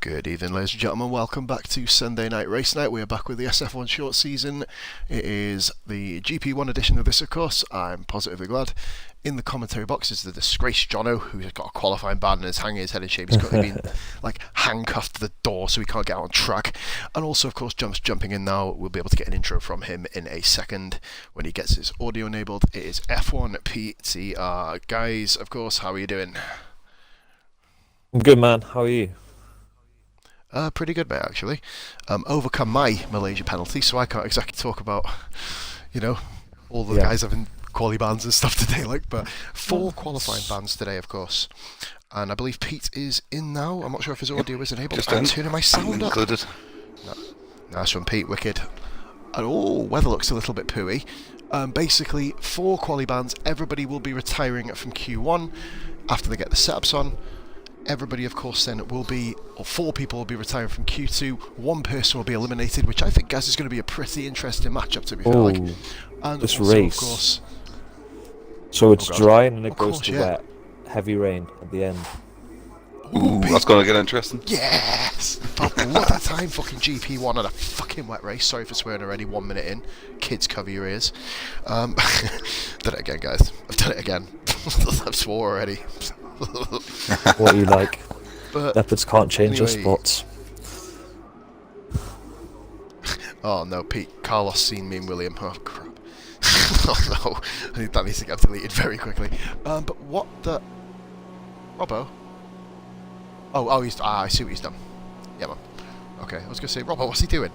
Good evening, ladies and gentlemen. Welcome back to Sunday Night Race Night. We are back with the SF1 short season. It is the GP1 edition of this, of course. I'm positively glad. In the commentary box is the disgraced Jono, who's got a qualifying ban and is hanging his head in shame. He's currently been handcuffed to the door so he can't get on track. And also, of course, jumping in now. We'll be able to get an intro from him in a second when he gets his audio enabled. It is F1 PTR. Guys, of course, how are you doing? I'm good, man. How are you? Pretty good, mate, actually. Overcome my Malaysia penalty, so I can't exactly talk about, all the guys having quali bans and stuff today, but 4 qualifying bans today, of course. And I believe Pete is in now. I'm not sure if his audio is enabled. I'm turning my sound up. Included. No. Nice one, Pete. Wicked. And weather looks a little bit pooey. Basically, 4 quali bans. Everybody will be retiring from Q1 after they get the setups on. Everybody, of course, then will be, or 4 people will be retiring from Q2. 1 person will be eliminated, which I think, guys, is going to be a pretty interesting matchup, to be fair. And this also, race. Of course, so it's dry and then it goes course, to wet. Heavy rain at the end. Ooh, that's going to get interesting. Yes! Oh, what a time fucking GP1 had a fucking wet race. Sorry for swearing already, 1 minute in. Kids, cover your ears. Done it again, guys. I've done it again. I've swore already. What you like? But leopards can't change anyway, their spots. Oh no, Pete. Carlos seen me and William. Oh crap. Oh no. That needs to get deleted very quickly. But what the... Robbo? Oh, he's... I see what he's done. Yeah, man. Okay, I was going to say, Robbo, what's he doing?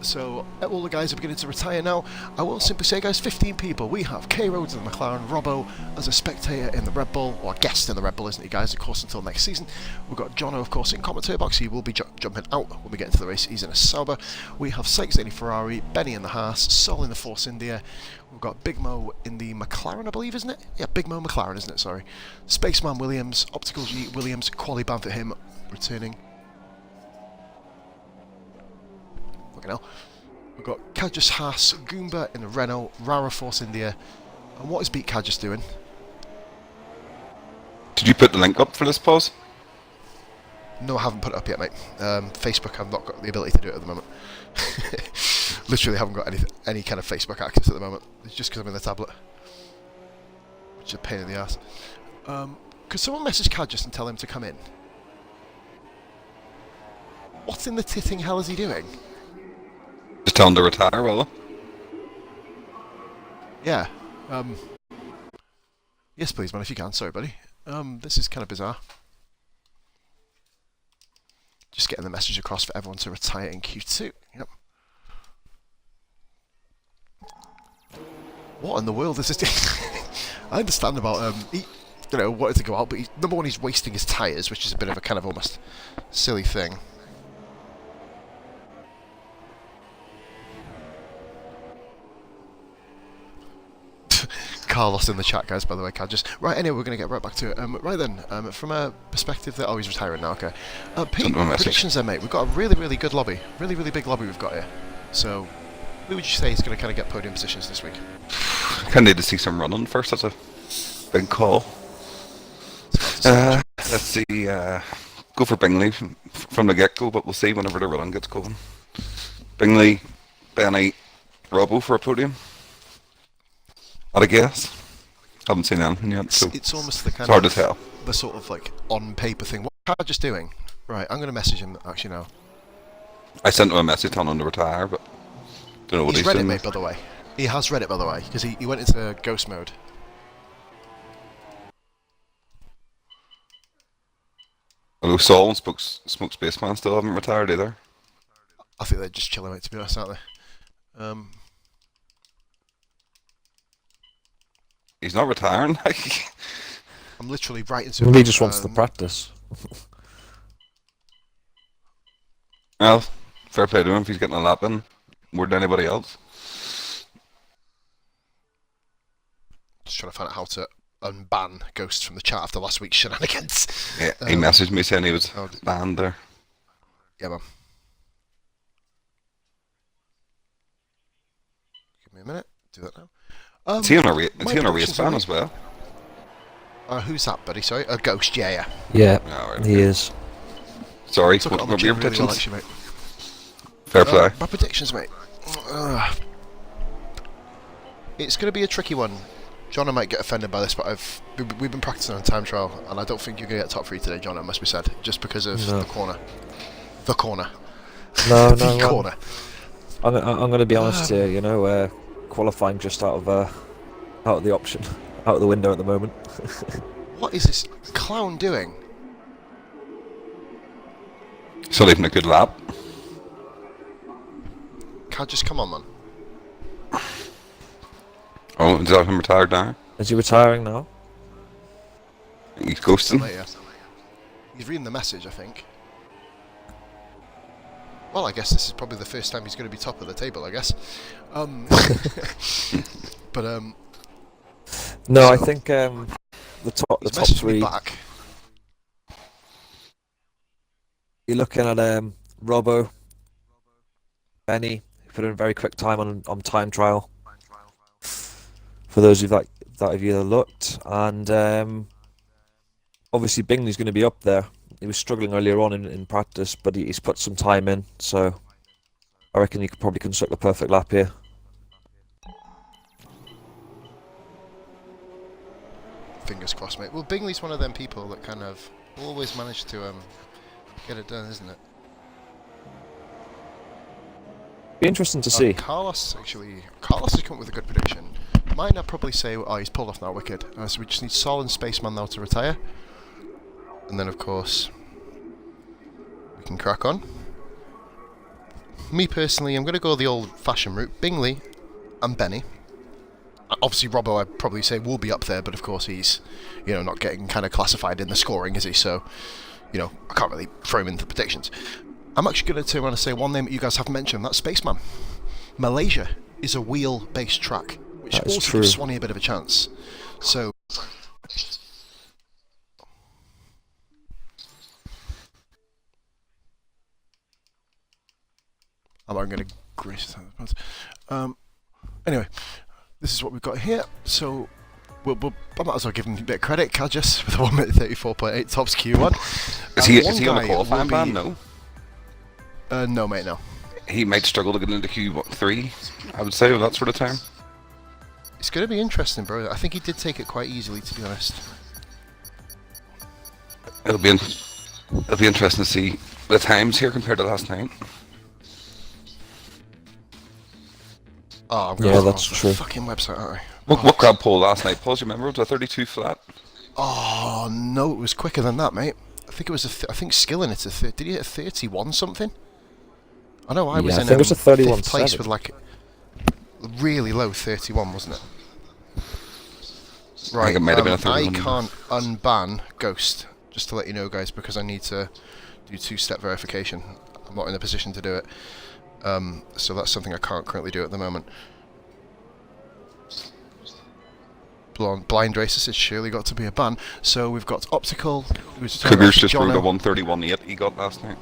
So, all the guys are beginning to retire now. I will simply say, guys, 15 people. We have K Rhodes in the McLaren, Robbo as a spectator in the Red Bull, or a guest in the Red Bull, isn't he, guys? Of course, until next season. We've got Jono, of course, in commentary box. He will be jumping out when we get into the race. He's in a Sauber. We have Sykes in the Ferrari, Benny in the Haas, Sol in the Force India. We've got Big Mo in the McLaren, I believe, isn't it? Yeah, Big Mo McLaren, isn't it? Sorry. Spaceman Williams, Optical G Williams, quali ban for him, returning. Fucking hell. We've got Kajas Haas, Goomba in the Renault, Rara Force India. And what is Beat Kajas doing? Did you put the link up for this pause? No, I haven't put it up yet, mate. Facebook, I've not got the ability to do it at the moment. Literally haven't got any kind of Facebook access at the moment. It's just because I'm in the tablet. Which is a pain in the ass. Could someone message Kajas and tell him to come in? What in the titting hell is he doing? Just tell him to retire, will they? Yeah. Yes, please, man, if you can. Sorry, buddy. This is kind of bizarre. Just getting the message across for everyone to retire in Q2. Yep. What in the world is this? I understand about he, wanted to go out, but number one, he's wasting his tyres, which is a bit of a kind of almost silly thing. Carlos in the chat, guys, by the way. Right, anyway, we're going to get right back to it. Right then, from a perspective that... Oh, he's retiring now, okay. Pete, predictions then, mate. We've got a really, really good lobby. Really, really big lobby we've got here. So, who would you say is going to kind of get podium positions this week? I kind of need to see some running first. That's a big call. Let's see. Go for Bingley from the get-go, but we'll see whenever the running gets going. Bingley, Benny, Robbo for a podium. I'd guess. Haven't seen anything yet, so it's almost the kind it's hard of to tell. The sort of on paper thing. What are just doing? Right, I'm going to message him actually now. I sent him a message telling him to retire, but don't know what he's read doing. It, mate, by the way. He has read it, by the way, because he went into ghost mode. Although Saul and Smoke Spaceman still haven't retired either. I think they're just chilling, mate, to be honest, aren't they? He's not retiring. I'm literally writing to him. He just wants to practice. Well, fair play to him if he's getting a lap in more than anybody else. Just trying to find out how to unban Ghost from the chat after last week's shenanigans. Yeah, he messaged me saying he was banned there. Yeah, man. Give me a minute. Do that now. Is he on a race ban as well? Who's that, buddy? Sorry? A Ghost, yeah. Yeah, Oh, right, he is. Sorry, Took it on the what were your chin really well, predictions? actually, mate. Fair play. My predictions, mate. It's going to be a tricky one. Jono might get offended by this, but we've been practicing on time trial, and I don't think you're going to get top 3 today, Jono, must be said, just because of No. the corner. The corner. No, The no. corner. I'm going to be honest here. You know, qualifying just out of the option, out of the window at the moment. What is this clown doing? Still leaving a good lap. Can't just come on, man. Oh, is that him retired now? Is he retiring now? He's ghosting. Later. He's reading the message, I think. Well, I guess this is probably the first time he's going to be top of the table, I guess. But No, So- I think the top he's messaged me 3. back. You're looking at Robbo, Benny, who put in a very quick time on time trial. For those of you that have either looked, and obviously Bingley's going to be up there. He was struggling earlier on in practice, but he's put some time in, so I reckon he could probably construct the perfect lap here. Fingers crossed, mate. Well, Bingley's one of them people that kind of always manage to get it done, isn't it? Be interesting to see. Carlos has come up with a good prediction. Might not probably say, oh, he's pulled off now, wicked. So we just need Sol and Spaceman now to retire. And then, of course, we can crack on. Me personally, I'm going to go the old-fashioned route. Bingley and Benny. Obviously, Robbo, I'd probably say, will be up there, but of course he's, not getting kind of classified in the scoring, is he? So, I can't really throw him into the predictions. I'm actually going to turn around and say one name that you guys haven't mentioned. That's Spaceman. Malaysia is a wheel-based track, which That is also true. gives Swanee a bit of a chance. So, I'm going to grace. Anyway, this is what we've got here. So, I might as well give him a bit of credit. Kajus with a 1 minute 34.8 tops Q1. Is he on the qualifying ban? No. No, mate, no. He might struggle to get into Q3, I would say, with that sort of time. It's going to be interesting, bro. I think he did take it quite easily, to be honest. It'll be interesting to see the times here compared to last night. Oh, I'm Yeah, going that's off the true. fucking website, aren't I? What grab pole last night, Paul? Do you remember? It was a 32 flat. Oh, no, it was quicker than that, mate. I think it was I think Skillen hit did he hit a 31 something? I know I was Yeah, I in think it was a 31 fifth place 7. with like really low 31, wasn't it? I think it might have been a I 31. can't unban Ghost, just to let you know, guys, because I need to do 2-step verification. I'm not in a position to do it. So that's something I can't currently do at the moment. Blind races, it's surely got to be a ban. So we've got Optical, who's Cougars just rode a Jono, 131.8 he got last night.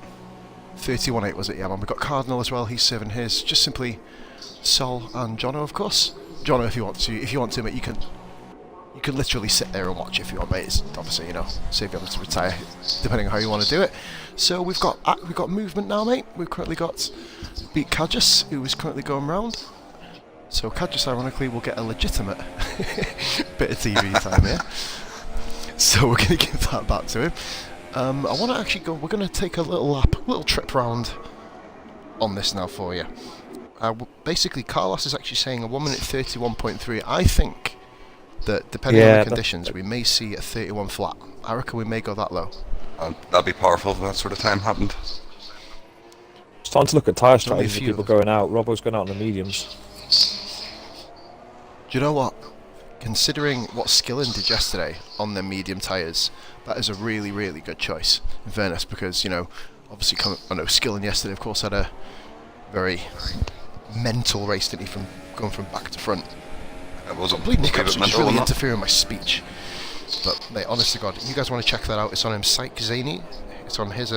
31.8 was it, yeah, man. We've got Cardinal as well, he's serving his. Just simply Sol and Jono, of course. Jono, if you want to, mate, you can literally sit there and watch if you want, mate. It's obviously, save you having to retire, depending on how you want to do it. So we've got movement now, mate. We've currently got Beat Kajus, who is currently going round. So Kajus, ironically, will get a legitimate bit of TV time here. So we're going to give that back to him. I want to actually go. We're going to take a little trip round on this now for you. Basically, Carlos is actually saying a 1 minute 31.3. I think that depending on the conditions, we may see a 31 flat. I reckon we may go that low. That'd be powerful if that sort of time happened. Starting to look at tyre Only a strategies of few. people going out. Robbo's going out on the mediums. Do you know what? Considering what Skillen did yesterday on their medium tyres, that is a really, really good choice, in fairness, because, obviously, Skillen yesterday, of course, had a very mental race, didn't he, from going from back to front. It was I believe Nick a bit was mental, really wasn't it? interfering with my speech. But, mate, honest to God, you guys want to check that out, it's on him, Psych Zany. It's on his,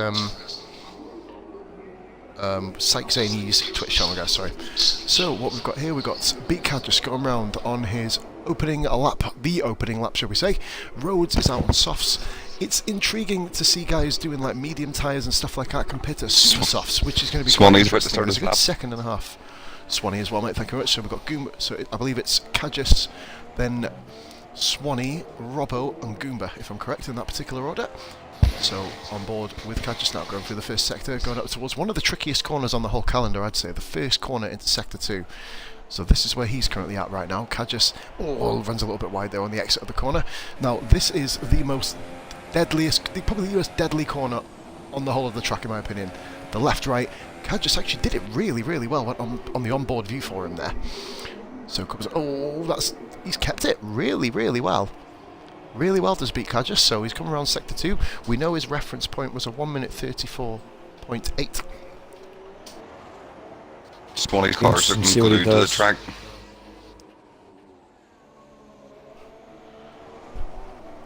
Psych Zany's Twitch channel, guys, sorry. So, what we've got here, we've got Beat Cat just going round on his opening a lap, the opening lap, shall we say. Rhodes is out on softs. It's intriguing to see guys doing like medium tyres and stuff like that compared to super softs, which is going to be Swanee's quite about to interesting. start There's his a good lap. second and a half. Swanee as well, mate. Thank you very much. So we've got Goomba. So I believe it's Kajus, then Swanee, Robbo, and Goomba, if I'm correct in that particular order. So on board with Kajus now, going through the first sector, going up towards one of the trickiest corners on the whole calendar, I'd say, the first corner into sector 2. So this is where he's currently at right now. Kajus runs a little bit wide there on the exit of the corner. Now this is the most deadliest, probably the most deadly corner on the whole of the track in my opinion. The left-right, Kajus actually did it really, really well, went on the onboard view for him there. So comes, he's kept it really, really well. Really well does beat Kajus, so he's come around sector 2. We know his reference point was a 1 minute 34.8. Swanee's cars are See what he glued to the does. track.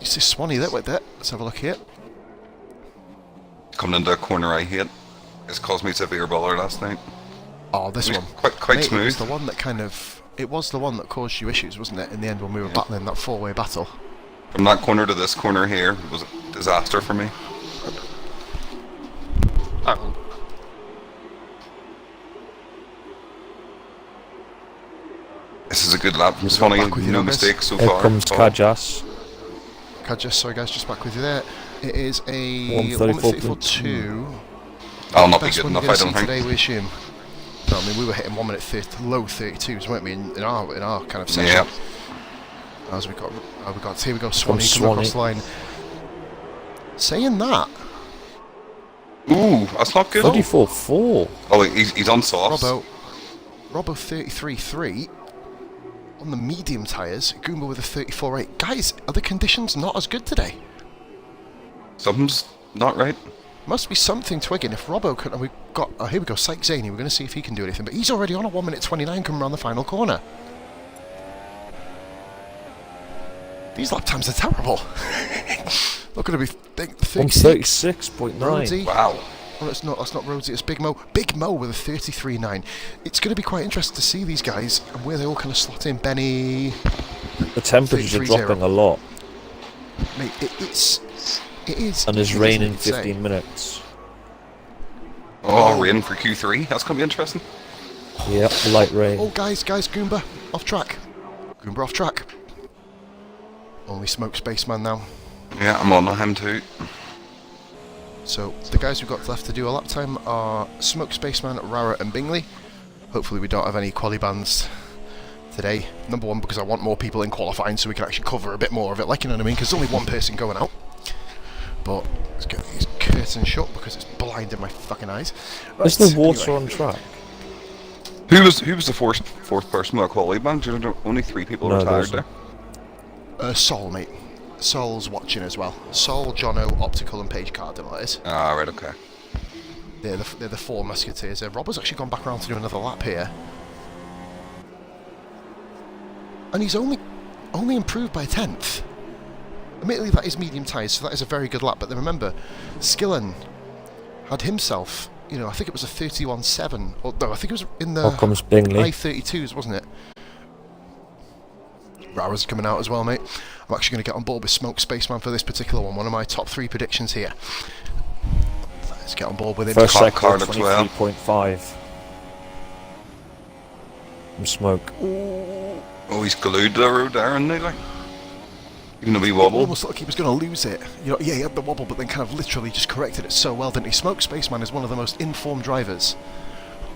You see Swanee there with that. Let's have a look here. Coming into a corner I hate. It's caused me severe bother last night. Oh, this It one. was quite Mate, smooth. It was the one that kind of... It was the one that caused you issues, wasn't it, in the end when we were battling that four-way battle? From that corner to this corner here, it was a disaster for me. Oh. This is a good lap from We'll go Swanee. back with you No now, guys. mistakes so Here far. comes Oh, Kajus. Kajus, sorry guys, just back with you there. It is a 1:34.2. 1:34.2. I'll not be Best good one enough, you're I gonna don't see think. today, we assume. No, I mean, we were hitting 1 minute 30, low 32s, weren't we, in our kind of section? Yeah. As we got, here we go, Swanee coming across the Swanee. line. Saying that, Ooh, that's not good. 34.4. Oh, he's on softs. Robbo 33.3 on the medium tyres, Goomba with a 34.8. Guys, are the conditions not as good today? Something's not right. Must be something twigging. If Robbo can, we've got, here we go, Syke Zaney, we're going to see if he can do anything, but he's already on a 1 minute 29 coming around the final corner. These lap times are terrible. Not going to be 36. 136.9. Rhodesy. Wow. Oh, that's not Rhodesy, it's Big Mo. Big Mo with a 33.9. It's going to be quite interesting to see these guys and where they all kind of slot in. Benny, The temperatures are 33.0. dropping a lot, mate, it is. and there's it is rain in insane. 15 minutes. Oh, rain for Q3. That's going to be interesting. Yep, light rain. Oh, guys, Goomba, off track. Goomba off track. Only Smoke Spaceman now. Yeah, I'm on him too. So, the guys we've got left to do a lap time are Smoke Spaceman, Rara, and Bingley. Hopefully we don't have any quali bans today. Number one, because I want more people in qualifying so we can actually cover a bit more of it, like, you know what I mean? Because there's only one person going out. But let's get these curtains shut because it's blinding my fucking eyes. Is the water on track? Who was the fourth person with a quality ban? Only 3 people No, retired there's- there. Sol, mate. Sol's watching as well. Sol, Jono, Optical, and Page Cardinal, that is. Ah, right, okay. They're the four musketeers. Robbo's actually gone back around to do another lap here. And he's only improved by a 10th. Admittedly, that is medium tyres, so that is a very good lap. But then remember, Skillen had himself, you know, I think it was a 31.7. Or no, I think it was in the Here comes Bingley. high 32s, wasn't it? Rara's coming out as well, mate. I'm actually going to get on board with Smoke Spaceman for this particular one of my top 3 predictions here. Let's get on board with him. First sector, card as well. 23.5. From Smoke. Oh, he's glued to the road there, isn't he? Like, even though he wobbled. Almost looked like he was going to lose it. You know, yeah, he had the wobble, but then kind of literally just corrected it so well, didn't he? Smoke Spaceman is one of the most informed drivers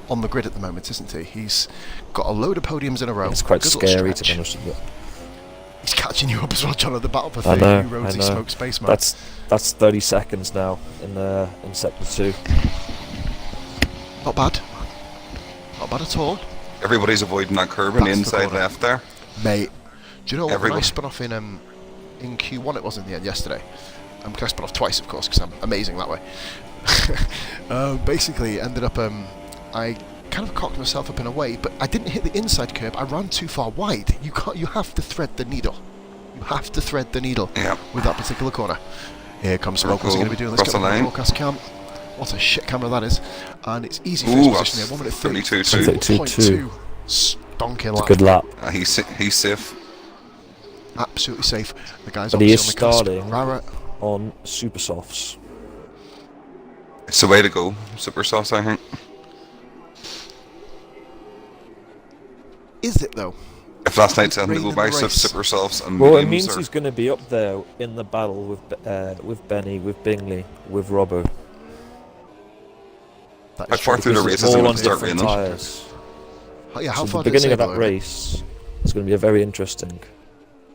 on the grid at the moment, isn't he? He's got a load of podiums in a row. It's quite Good little scary to stretch. be honest with you. He's catching you up as well, John, at the battle for I 30. know, Rhodesy, I know. Smoke Spaceman. That's 30 seconds now in sector 2. Not bad. Not bad at all. Everybody's avoiding that curve on the That's the inside corner. left there. Mate, do you know what? When I Everyone. spun off in Q1, it was in the end yesterday. I spun off twice, of course, because I'm amazing that way. Basically, ended up, I kind of cocked myself up in a way, but I didn't hit the inside curb. I ran too far wide. You have to thread the needle. You have to thread the needle Yeah. with that particular corner. Here comes Smoke. What's he going to be doing? Cross Let's the get on the line. broadcast cam. What a shit camera that is. And it's easy Ooh, first position here. 1 minute 32.2. 32.2. Stonking lap. Good lap. He's safe. absolutely safe. The guys But he is obviously on the cusp. starting Rara, on super softs. It's the way to go, super sauce, I think. is it though? If last night's Rain ended to go in by, the so race. super softs and Well, it mediums means are... he's going to be up there in the battle with Benny, with Bingley, with Robbo. That How is far true. through the Because race it's is it all going on to start different raining? tyres. Yeah, how So far the did it say beginning of that below it? race is going to be a very interesting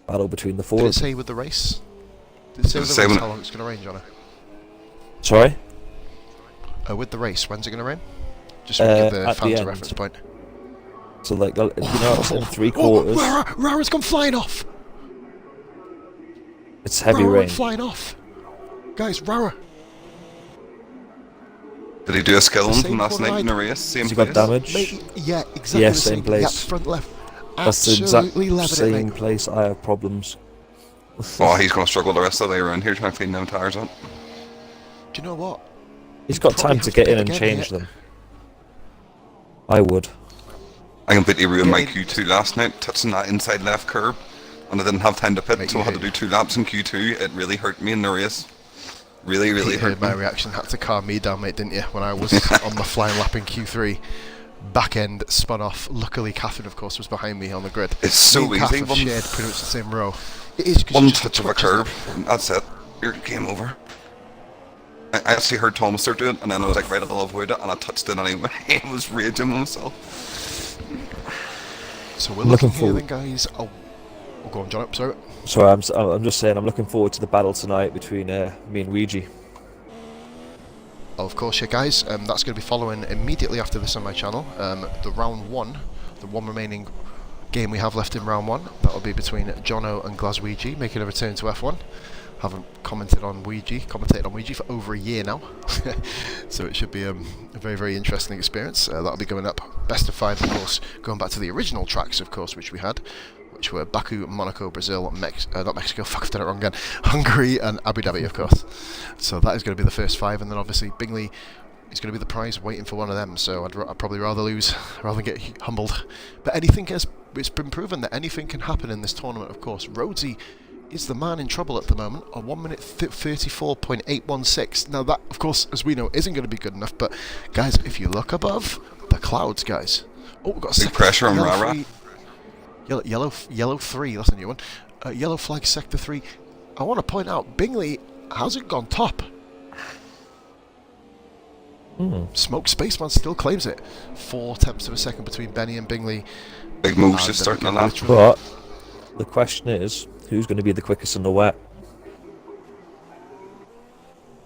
battle between the four Did it of them. say with the race? Did it say Does with it the say race when how long it's going to rain, Johnny? Sorry? With the race, when's it going to rain? Just to give the at the fans a end. reference point. So, like, you know, it's in 3/4. Rara's gone flying off! It's heavy Rara rain. went flying off! Guys, Rara! Did he do a skill The from same last night corner in the ride. race? Same Has he place? got damage? Yeah, exactly Yeah, the same same place. Yeah, front left. That's the Absolutely exact levered same it, mate. place I have problems. Oh, he's going to struggle the rest of the way around here trying to clean them tyres up. Do you know what? He's got probably time to have to get pit in and again change here. them. I would. I completely ruined my Yeah, Q2 last night, touching that inside left curb, and I didn't have time to pit, Mate, so I had to do 2 laps in Q2. It really hurt me in the race. Really You hurt heard my me. reaction. Had to calm me down, mate, didn't you? When I was on the flying lap in Q3. Back end spun off. Luckily, Catherine, of course, was behind me on the grid. It's so Me and Kath easy. have One, shared pretty much the same row. It is 'cause one you're just touch of a twitch, isn't curve, and that's it. You're game over. I actually heard Thomas start doing it, and then I was like, right, I'll avoid it, and I touched it anyway. I was raging myself. it? So we're Looking looking here forward. then, guys. Oh, go on, John. Sorry. Sorry, I'm just saying I'm looking forward to the battle tonight between me and Ouija. Of course, yeah, guys. That's going to be following immediately after this on my channel. The round one, the one remaining game we have left in round one, that will be between Jono and Glaswegie, making a return to F1. Haven't commentated on Ouija for over a year now, so it should be a very, very interesting experience. That'll be going up best of 5, of course, going back to the original tracks, of course, which we had, which were Baku, Monaco, Brazil, not Mexico, fuck, I've done it wrong again, Hungary and Abu Dhabi, of course. So that is going to be the first 5, and then obviously Bingley is going to be the prize waiting for one of them, so I'd probably rather lose rather than get humbled. But it's been proven that anything can happen in this tournament, of course. Rhodesy is the man in trouble at the moment, on 1 minute 34.816. Now that, of course, as we know, isn't going to be good enough, but guys, if you look above the clouds, guys. Oh, we've got a Big second pressure on yellow Rara. three. Yellow 3, that's a new one. Yellow flag sector 3. I want to point out, Bingley hasn't gone top. Smoke Spaceman still claims it. 4 tenths of a second between Benny and Bingley. Big move's just starting to land. But the question is, who's going to be the quickest in the wet?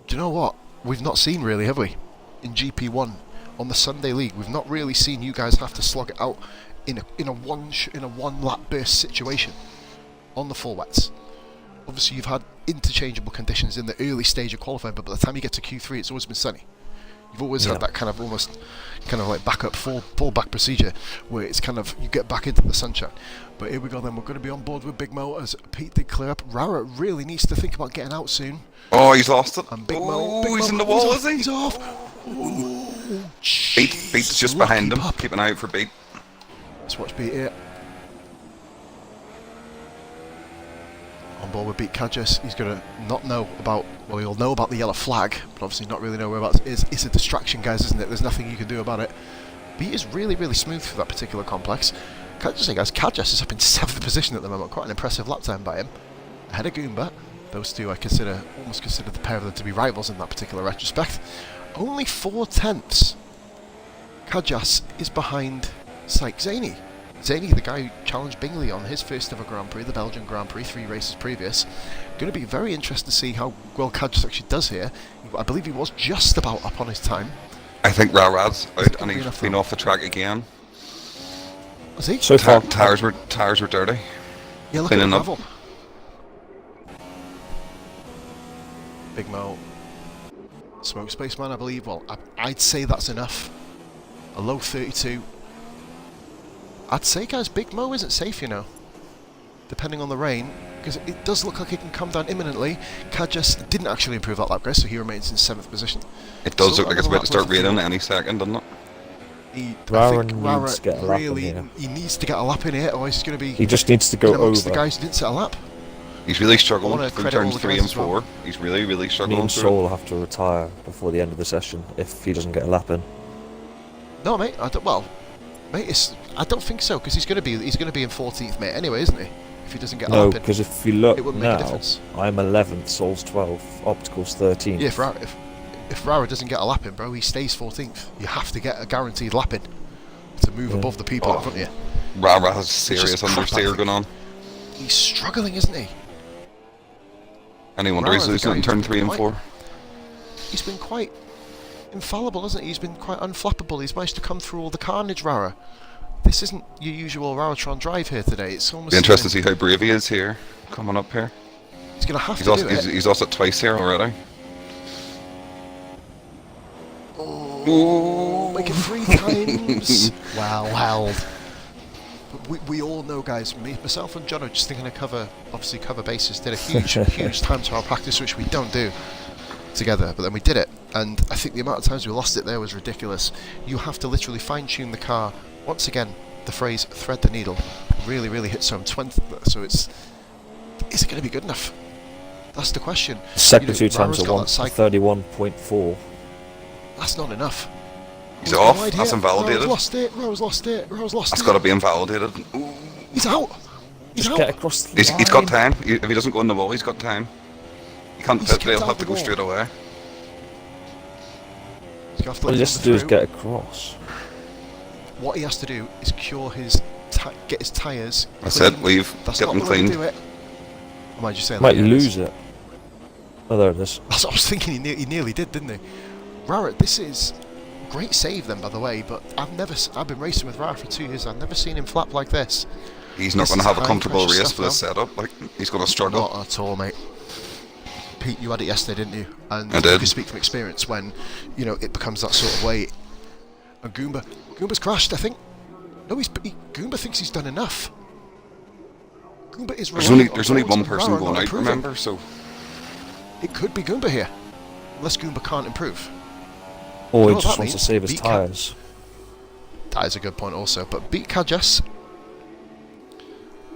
Do you know what? We've not seen really, have we? In GP1 on the Sunday League, we've not really seen you guys have to slog it out in a one lap burst situation on the full wets. Obviously, you've had interchangeable conditions in the early stage of qualifying, but by the time you get to Q3, it's always been sunny. You've always had that kind of like backup fallback procedure where it's kind of you get back into the sunshine. But here we go then, we're going to be on board with Big Mo as Pete did clear up. Rara really needs to think about getting out soon. Oh, he's lost it. And Big Oh, Mo, he's in the wall, is he? He's off. Beat's just behind him. Pup. Keep an eye out for Beat. Let's watch Beat here. On board with Beat Kadjas. He's going to not know about, well, he'll know about the yellow flag, but obviously not really know whereabouts it is. It's a distraction, guys, isn't it? There's nothing you can do about it. Beat is really, really smooth for that particular complex. Can I just say, guys, Kadjas is up in 7th position at the moment. Quite an impressive lap time by him. Ahead of Goomba. Those two I almost consider the pair of them to be rivals in that particular retrospect. Only 4 tenths. Kadjas is behind Syke Zaney. Zaney, the guy who challenged Bingley on his first ever Grand Prix, the Belgian Grand Prix, 3 races previous. Going to be very interesting to see how well Kadjas actually does here. I believe he was just about up on his time. I think Rarad's out and be he's enough been though. off the track again. Was he? So far, Tires were dirty. Yeah, look at the cleaning up. gravel. Big Mo. Smoke Spaceman, I believe. Well, I'd say that's enough. A low 32. I'd say, guys, Big Mo isn't safe, you know. Depending on the rain. Because it does look like it can come down imminently. Kadjas didn't actually improve that lap, guys, so he remains in 7th position. It does So look like it's another about to start lap left. raining any second, doesn't it? I Rara think needs to get a lap in really, here. he needs to get a lap in here, otherwise he's going to be... he just needs to go amongst over. the guys who didn't set a lap. He's really I struggling wanna through credit all turns the 3 guys and as well. 4. He's really, really Me struggling and through Saul will have to retire before the end of the session if he doesn't get a lap in. No, mate. I don't think so because he's going to be in 14th, mate. Anyway, isn't he? If he doesn't get a No, lap in, because if you look it wouldn't make a now, difference. I'm 11th, Saul's 12th, Optical's 13th. Yeah, if Rara doesn't get a lap in, bro, he stays 14th. You have to get a guaranteed lap in to move above the people in front of you. Rara has Which is serious crap, I understeer think. going on. He's struggling, isn't he? Any wonder he's Rara's losing the it in guy turn who's 3 and been 4. He's been quite infallible, hasn't he? He's been quite unflappable. He's managed to come through all the carnage, Rara. This isn't your usual Raratron drive here today. It's almost. Be interesting to see how brave he is here, coming up here. He's going to have He's to lost, do it. he's lost it twice here already. Oh, make it 3 times. Wow. But we all know, guys. Myself and John are just thinking of cover bases. Did a huge time to our practice, which we don't do together. But then we did it, and I think the amount of times we lost it there was ridiculous. You have to literally fine-tune the car. Once again, the phrase "thread the needle" really hits home. 20. So is it going to be good enough? That's the question. Second 2 times Rara's at got that 31.4. That's not enough. He's off. Wide That's here. invalidated. Rara's lost it. That's got to be invalidated. Ooh. He's out. Just get across the line. He's got time. If he doesn't go in the wall, he's got time. He can't He's pit, kept they'll out have the to go wall. straight away. He's gonna have to All let he him has to do is through. get across. What he has to do is cure his get his tyres. That's clean. it, leave. That's Get not them the way to cleaned. do it. Or might you say Might that? Yeah, lose it. Oh, there it is. That's what I was thinking. He nearly did, didn't he? Rara, this is great save then, by the way. But I've been racing with Rara for 2 years. I've never seen him flap like this. He's not This going to is have a high comfortable pressure race stuff for this now. setup. Like, he's going to struggle. Not at all, mate. Pete, you had it yesterday, didn't you? And I did. you can speak from experience when, it becomes that sort of way. And Goomba's crashed, I think. No, Goomba thinks he's done enough. Goomba is There's relying only on one Rhodes and person Rara going not out, improving. remember? So It could be Goomba here. Unless Goomba can't improve. Or You he know what just that wants to means? save his Beat tyres. That is a good point also. But beat Kajas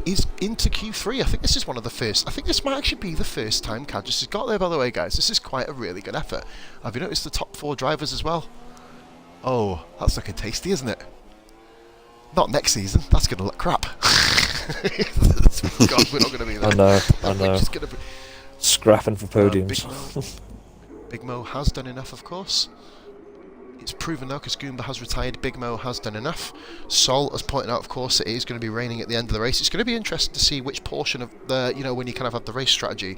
is into Q3. I think this is one of the first. I think this might actually be the first time Kajas has got there, by the way, guys. This is quite a really good effort. Have you noticed the top 4 drivers as well? Oh, that's looking tasty, isn't it? Not next season. That's going to look crap. God, we're not going to be there. I know. It's gonna be, Scrapping for podiums. Big Mo has done enough, of course. It's proven now because Goomba has retired. Big Mo has done enough. Sol has pointed out, of course, it is going to be raining at the end of the race. It's going to be interesting to see which portion of the, when you kind of have the race strategy.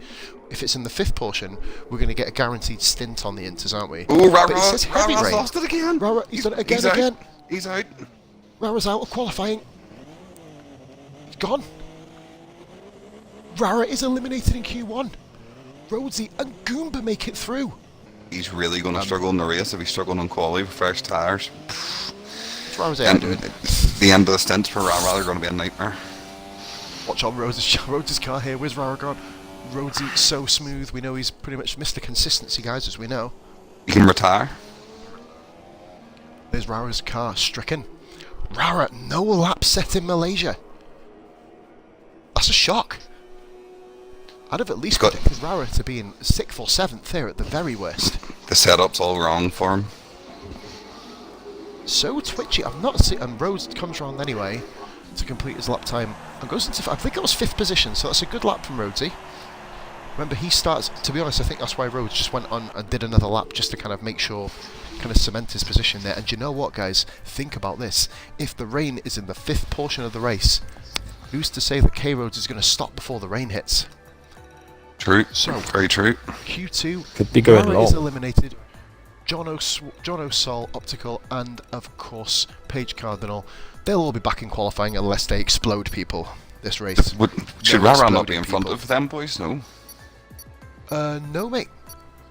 If it's in the 5th portion, we're going to get a guaranteed stint on the Inters, aren't we? ooh, But it says heavy Rara's rain. lost it again. Rara, he's done it again, he's out. again. He's out. Rara's out of qualifying. He's gone. Rara is eliminated in Q1. Rhodesy and Goomba make it through. He's really going to struggle in the race if he's struggling on quality with fresh tyres. What's Rara's And doing? the end of the stint for Rara are going to be a nightmare. Watch on Rhodes' car here. Where's Rara gone? Rhodesy so smooth. We know he's pretty much Mr. Consistency, guys, as we know. He can retire. There's Rara's car stricken. Rara, no lap set in Malaysia. That's a shock. I'd have at least got- predicted Rara to be in 6th or 7th there at the very worst. The setup's all wrong for him. So twitchy. I've not seen. And Rhodes comes round anyway to complete his lap time and goes into. I think that was 5th position, so that's a good lap from Rhodesy. Remember, he starts. To be honest, I think that's why Rhodes just went on and did another lap just to kind of make sure, kind of cement his position there. And you know what, guys? Think about this. If the rain is in the 5th portion of the race, who's to say that K Rhodes is going to stop before the rain hits? True. So, Very true. Q2. Could be going Rara is long. eliminated. John O'Sol, Optical, and of course Paige Cardinal. They'll all be back in qualifying unless they explode people this race. Should No Rara not be exploding in front people. of them boys? No. No, mate.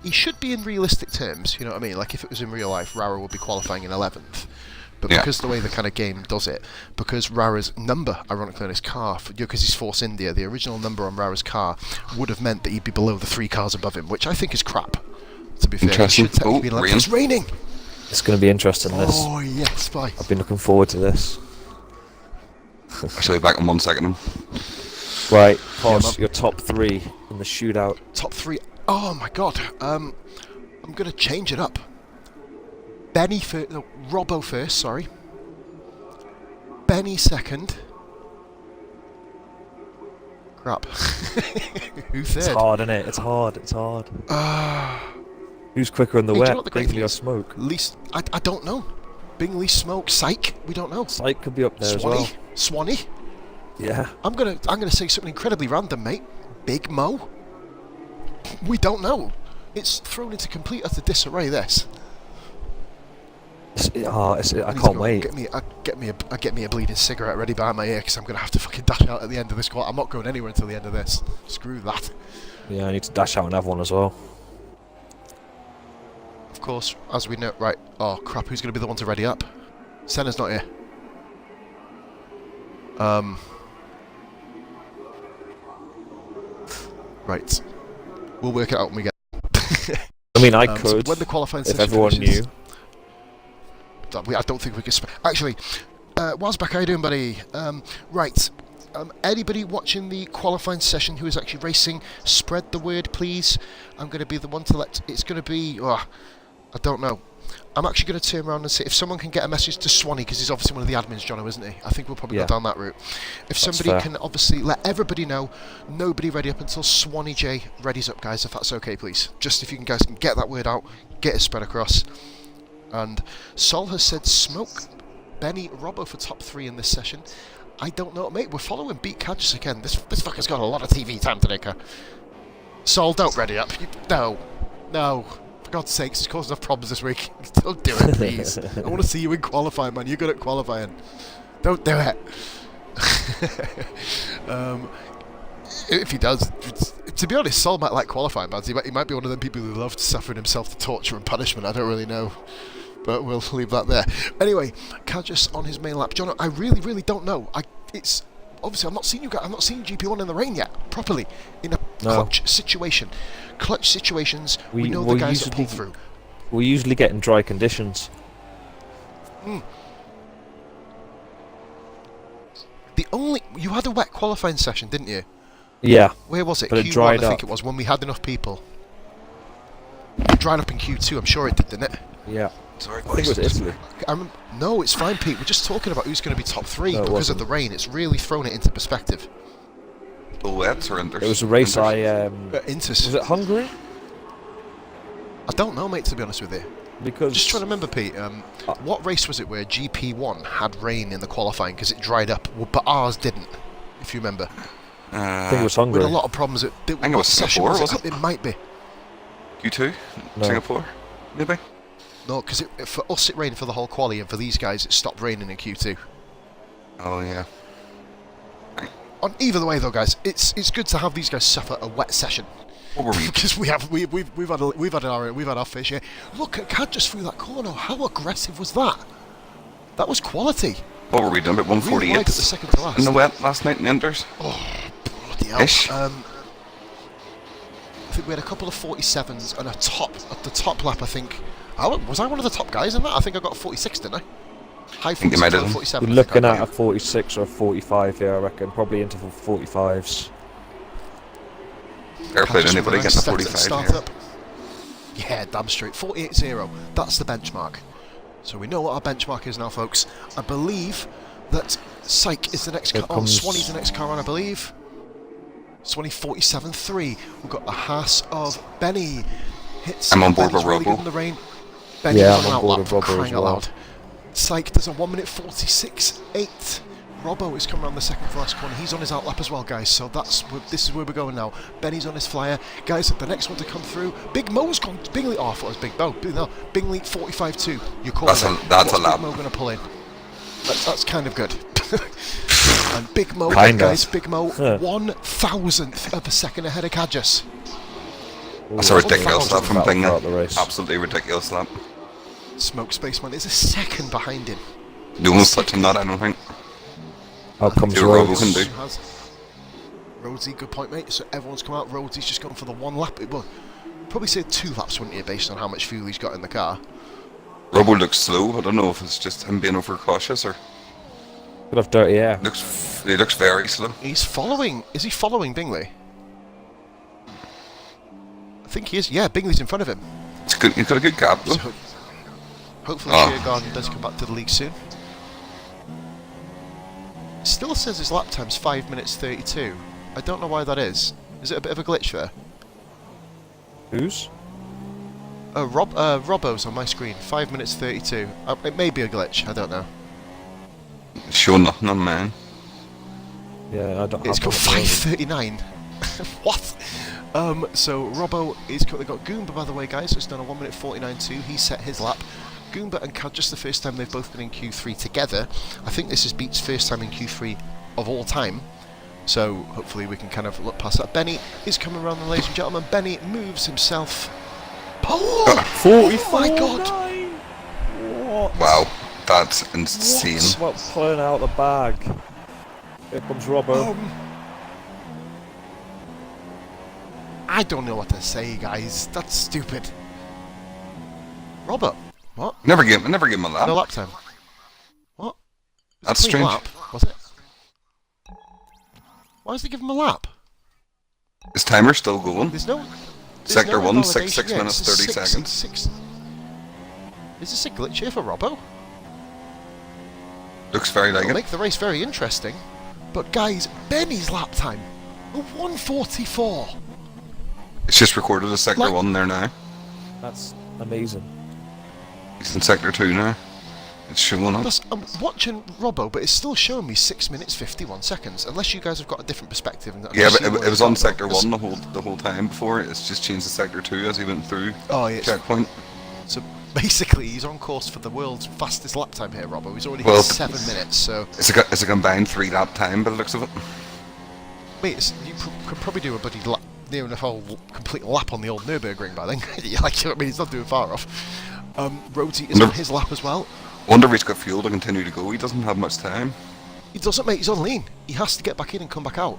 He should be in realistic terms. You know what I mean? Like if it was in real life, Rara would be qualifying in 11th. But Yeah. because the way the kind of game does it, because Rara's number, ironically, on his car, because he's Force India, the original number on Rara's car would have meant that he'd be below the 3 cars above him, which I think is crap. To be fair, he Interesting. should technically Oh, be in 11th. rain. It's raining. It's going to be interesting, this. Oh yes, bye. I've been looking forward to this. I shall be back in 1 second. Right, man. Poz, your top 3 in the shootout. Top 3. Oh my god. I'm gonna change it up. Benny first. No, Robbo first. Sorry. Benny second. Crap. Who third? It's hard, isn't it? It's hard. It's hard. Who's quicker in the Hey, do you know wet? what the great Bingley thing or is? Smoke? Least I don't know. Bingley, Smoke, Psych. We don't know. Sight could be up there Swanee. as well. Swanee. Yeah. I'm gonna say something incredibly random, mate. Big Mo. We don't know. It's thrown into complete utter disarray. This. I need to can't go wait. Get me a bleeding cigarette ready behind my ear because I'm gonna have to fucking dash out at the end of this call. I'm not going anywhere until the end of this. Screw that. Yeah, I need to dash out and have one as well. Of course, as we know, right? Oh crap! Who's gonna be the one to ready up? Senna's not here. Right. We'll work it out when we get. I mean, I So could, when the qualifying if session everyone finishes- knew. I don't think we can. Actually, Wazback, how you doing, buddy? Right. Anybody watching the qualifying session who is actually racing, spread the word, please. I'm going to be the one to let. It's going to be. I don't know. I'm actually going to turn around and see if someone can get a message to Swanee, because he's obviously one of the admins, Jono, isn't he? I think we'll probably Yeah. go down that route. If somebody fair. can obviously let everybody know, nobody ready up until Swanee J readies up, guys, if that's okay, please. Just if you guys can get that word out, get it spread across. And Sol has said Smoke, Benny, Robbo for top 3 in this session. I don't know, mate. We're following Beat Cadges again. This fucker's got a lot of TV time today, Ka. Sol, don't ready up. No. For God's sakes, it's caused enough problems this week. Don't do it, please. I want to see you in qualifying, man. You're good at qualifying. Don't do it. If he does, to be honest, Sol might like qualifying, man. He might be one of them people who love suffering himself to torture and punishment. I don't really know. But we'll leave that there. Anyway, Cadges on his main lap. John, I really don't know. It's obviously I'm not seeing you guys. I'm not seeing GP1 in the rain yet properly in a clutch situation. Clutch situations, we know the guys that pull through. We usually get in dry conditions. You had a wet qualifying session, didn't you? Yeah. Where was it? But it Q1, dried I think up. it was when we had enough people. It dried up in Q2. I'm sure it did, didn't it? Yeah. Sorry, I think it was Italy. No, it's fine, Pete. We're just talking about who's going to be top 3 No, it because of wasn't. the rain. It's really thrown it into perspective. Wets or Inders? It was a race Intus. was it Hungary? I don't know, mate, to be honest with you. Because Just trying to remember, Pete. What race was it where GP1 had rain in the qualifying because it dried up, but ours didn't, if you remember? I think it was We Hungary. had a lot of problems. I think it was Singapore, was it? It might be. Q2? No. Singapore? Maybe? No, because for us it rained for the whole quali, and for these guys it stopped raining in Q2. Oh, yeah. On either way, though, guys, it's good to have these guys suffer a wet session. What were we? Because we've had our fish here. Look at Cad just through that corner. How aggressive was that? That was quality. What were we doing? About Really 148 wide at the second to last. in the wet last night in Inders? Bloody hell. Ish. I think we had a couple of 47s and at the top lap. I think. Was I one of the top guys in that? I think I got a 46, didn't I? High think you 46 might or have. 47. We're I think looking I at got. a 46 or a 45 here, I reckon. Probably into 45s. Fair play to Just anybody with a getting a nice 45 start here. up. Yeah, damn straight. 48.0. That's the benchmark. So we know what our benchmark is now, folks. I believe that Psych is the next car. Oh, Swanee's the next car on, I believe. Swanee 47.3. We've got the Haas of Benny. Hits. I'm on board Benny's with really good Robo. in the rain. Benny's Yeah, on I'm an on board outlap with for Robo crying as out well. loud. Psych does a 1 minute 46.8. Robbo is coming around the second for last corner. He's on his outlap as well, guys. So this is where we're going now. Benny's on his flyer. Guys, the next one to come through. Big Mo's gone. Bingley. Oh, I thought it was Big Mo. No, Bingley 45.2. You're calling That's a What's lap. Big Mo going to pull in? That's kind of good. And Big Mo, Kind of. guys, Big Mo, Huh. 1,000th of a second ahead of Cadges. That's a ridiculous lap from Battle Bingley. throughout the race. Absolutely ridiculous lap. Smoke Spaceman is a second behind him. No one's touching that, I don't think. Out comes Do Robo Rhodes. can do. Rhodesy, good point, mate. So everyone's come out. Rhodesy's just gone for the one lap. Well, probably say 2 laps, wouldn't you, based on how much fuel he's got in the car. Robo looks slow. I don't know if it's just him being overcautious or. Could have dirty air. He looks very slow. He's following. Is he following Bingley? I think he is. Yeah, Bingley's in front of him. He's got a good gap though. So, hopefully, Sheargarden does come back to the league soon. Still says his lap time's 5 minutes 32. I don't know why that is. Is it a bit of a glitch there? Who's? Robbo's on my screen. 5 minutes 32. It may be a glitch. I don't know. Show nothing on mine. Yeah, I don't. It's got 5:39. What? So Robbo is currently got Goomba, by the way, guys. So it's done a 1 minute 49.2. He set his lap. Goomba and Cad, just the first time they've both been in Q3 together. I think this is Beat's first time in Q3 of all time. So hopefully we can kind of look past that. Benny is coming around, ladies and gentlemen. Benny moves himself. Pole! 44. Oh my god! What? Wow, that's insane. What's pulling out the bag? Here comes Robbo. I don't know what to say, guys. That's stupid. Robert, what? Never give him a lap. No lap time. What? It's That's a clean strange. lap, was it? Why does they give him a lap? His timer's still going. There's no. Sector no 1, 6 invalidation. minutes, it's 30 seconds. Is this a glitch here for Robbo? Looks very like It'll it. make the race very interesting. But guys, Benny's lap time, a 1:44. It's just recorded as Sector Like- 1 there now. That's amazing. He's in Sector 2 now. It's showing up. Plus, I'm watching Robbo, but it's still showing me 6 minutes 51 seconds. Unless you guys have got a different perspective. And Yeah, I've but seen it where was it's on got Sector because- 1 the whole time before. It's just changed to Sector 2 as he went through Oh, yeah. checkpoint. So basically, he's on course for the world's fastest lap time here, Robbo. He's already Well, hit 7 minutes. So, It's a combined 3-lap time by the looks of it. mate, you could probably do a bloody lap, near enough whole complete lap on the old Nürburgring by then. Yeah, like, you know what I mean? He's not doing far off. Rhodesy is No. on his lap as well. Wonder if he's got fuel to continue to go. He doesn't have much time. He doesn't, mate. He's on lean. He has to get back in and come back out.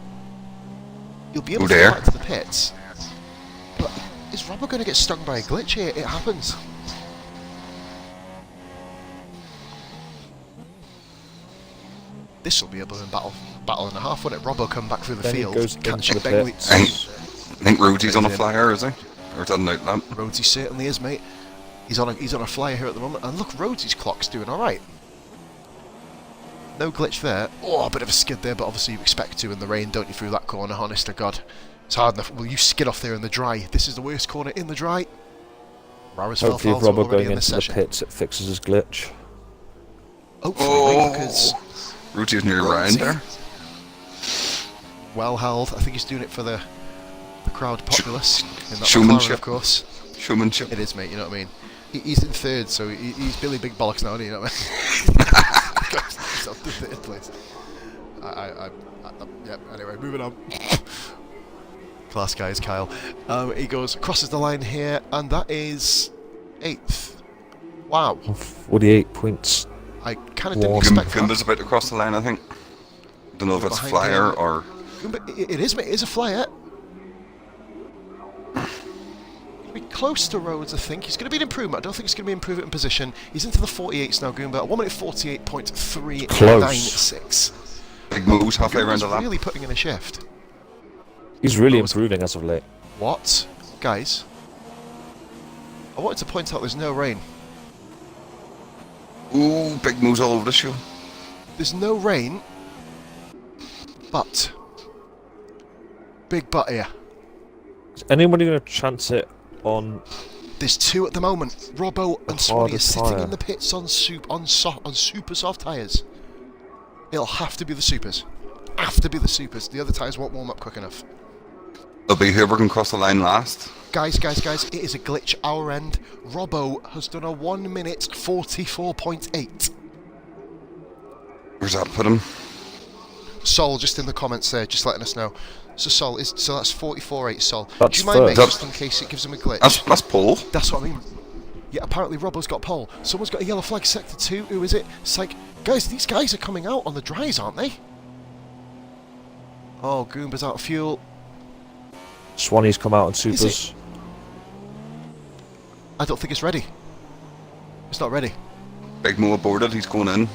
He'll be able Oh, to dear. go back to the pits. But is Robbo going to get stung by a glitch here? It happens. This will be a blooming battle and a half, won't it? Robbo come back through the Then he field, goes catching into the Bentley. pits. I think Rhodes's on a flyer, is he? Or is that an outlap? Rhodesy certainly is, mate. He's on a flyer here at the moment, and look, Rhodesy's clock's doing all right. No glitch there. Oh, a bit of a skid there, but obviously you expect to in the rain, don't you, through that corner, honest to God. It's hard enough. Will you skid off there in the dry? This is the worst corner in the dry. Raris Hopefully, if Felfal's Robbo already going in the into the session. pits, it fixes his glitch. Hopefully, mate, because Rhodes's nearly round there. well held. I think he's doing it for the crowd populace. In that Showmanship. McLaren, of course. Showmanship. It is, mate, you know what I mean? He's in third, so he's Billy Big Bollocks now, you know what I mean? Goes himself to third place. Yeah, anyway, moving on. Class guys, Kyle. He crosses the line here, and that is 8th. Wow. 48 points. I kind of didn't Wow. expect that. Goomba's about to cross the line, I think. Don't know if it's Behind flyer him. or... It is, mate. It is a flyer. Be close to Rhodes, I think. He's going to be an improvement. I don't think it's going to be an improvement in position. He's into the 48s now, Goomba. At 1 minute 48.396. Big moves halfway around Goomba's the lap. really putting in a shift. He's really improving as of late. What? Guys? I wanted to point out there's no rain. Ooh, big moves all over the show. There's no rain, but... Big but here. Is anybody going to chance it on? There's 2 at the moment. Robbo and Swanee harder are sitting tyre. in the pits on super soft tyres. It'll have to be the supers. Have to be the supers. The other tyres won't warm up quick enough. It'll be whoever can cross the line last. Guys, it is a glitch our end. Robbo has done a 1 minute 44.8. Where's that put him? Sol, just in the comments there, just letting us know. So Sol, so that's 44.8, Sol. That's Do you mind, mate, first. just in case it gives him a glitch? That's Paul. That's what I mean. Yeah, apparently Robbo's got pole. Someone's got a yellow flag, sector 2. Who is it? It's like, guys, these guys are coming out on the dries, aren't they? Oh, Goomba's out of fuel. Swanee's come out on Is supers. I don't think it's ready. It's not ready. Big Mo aborted. He's going in.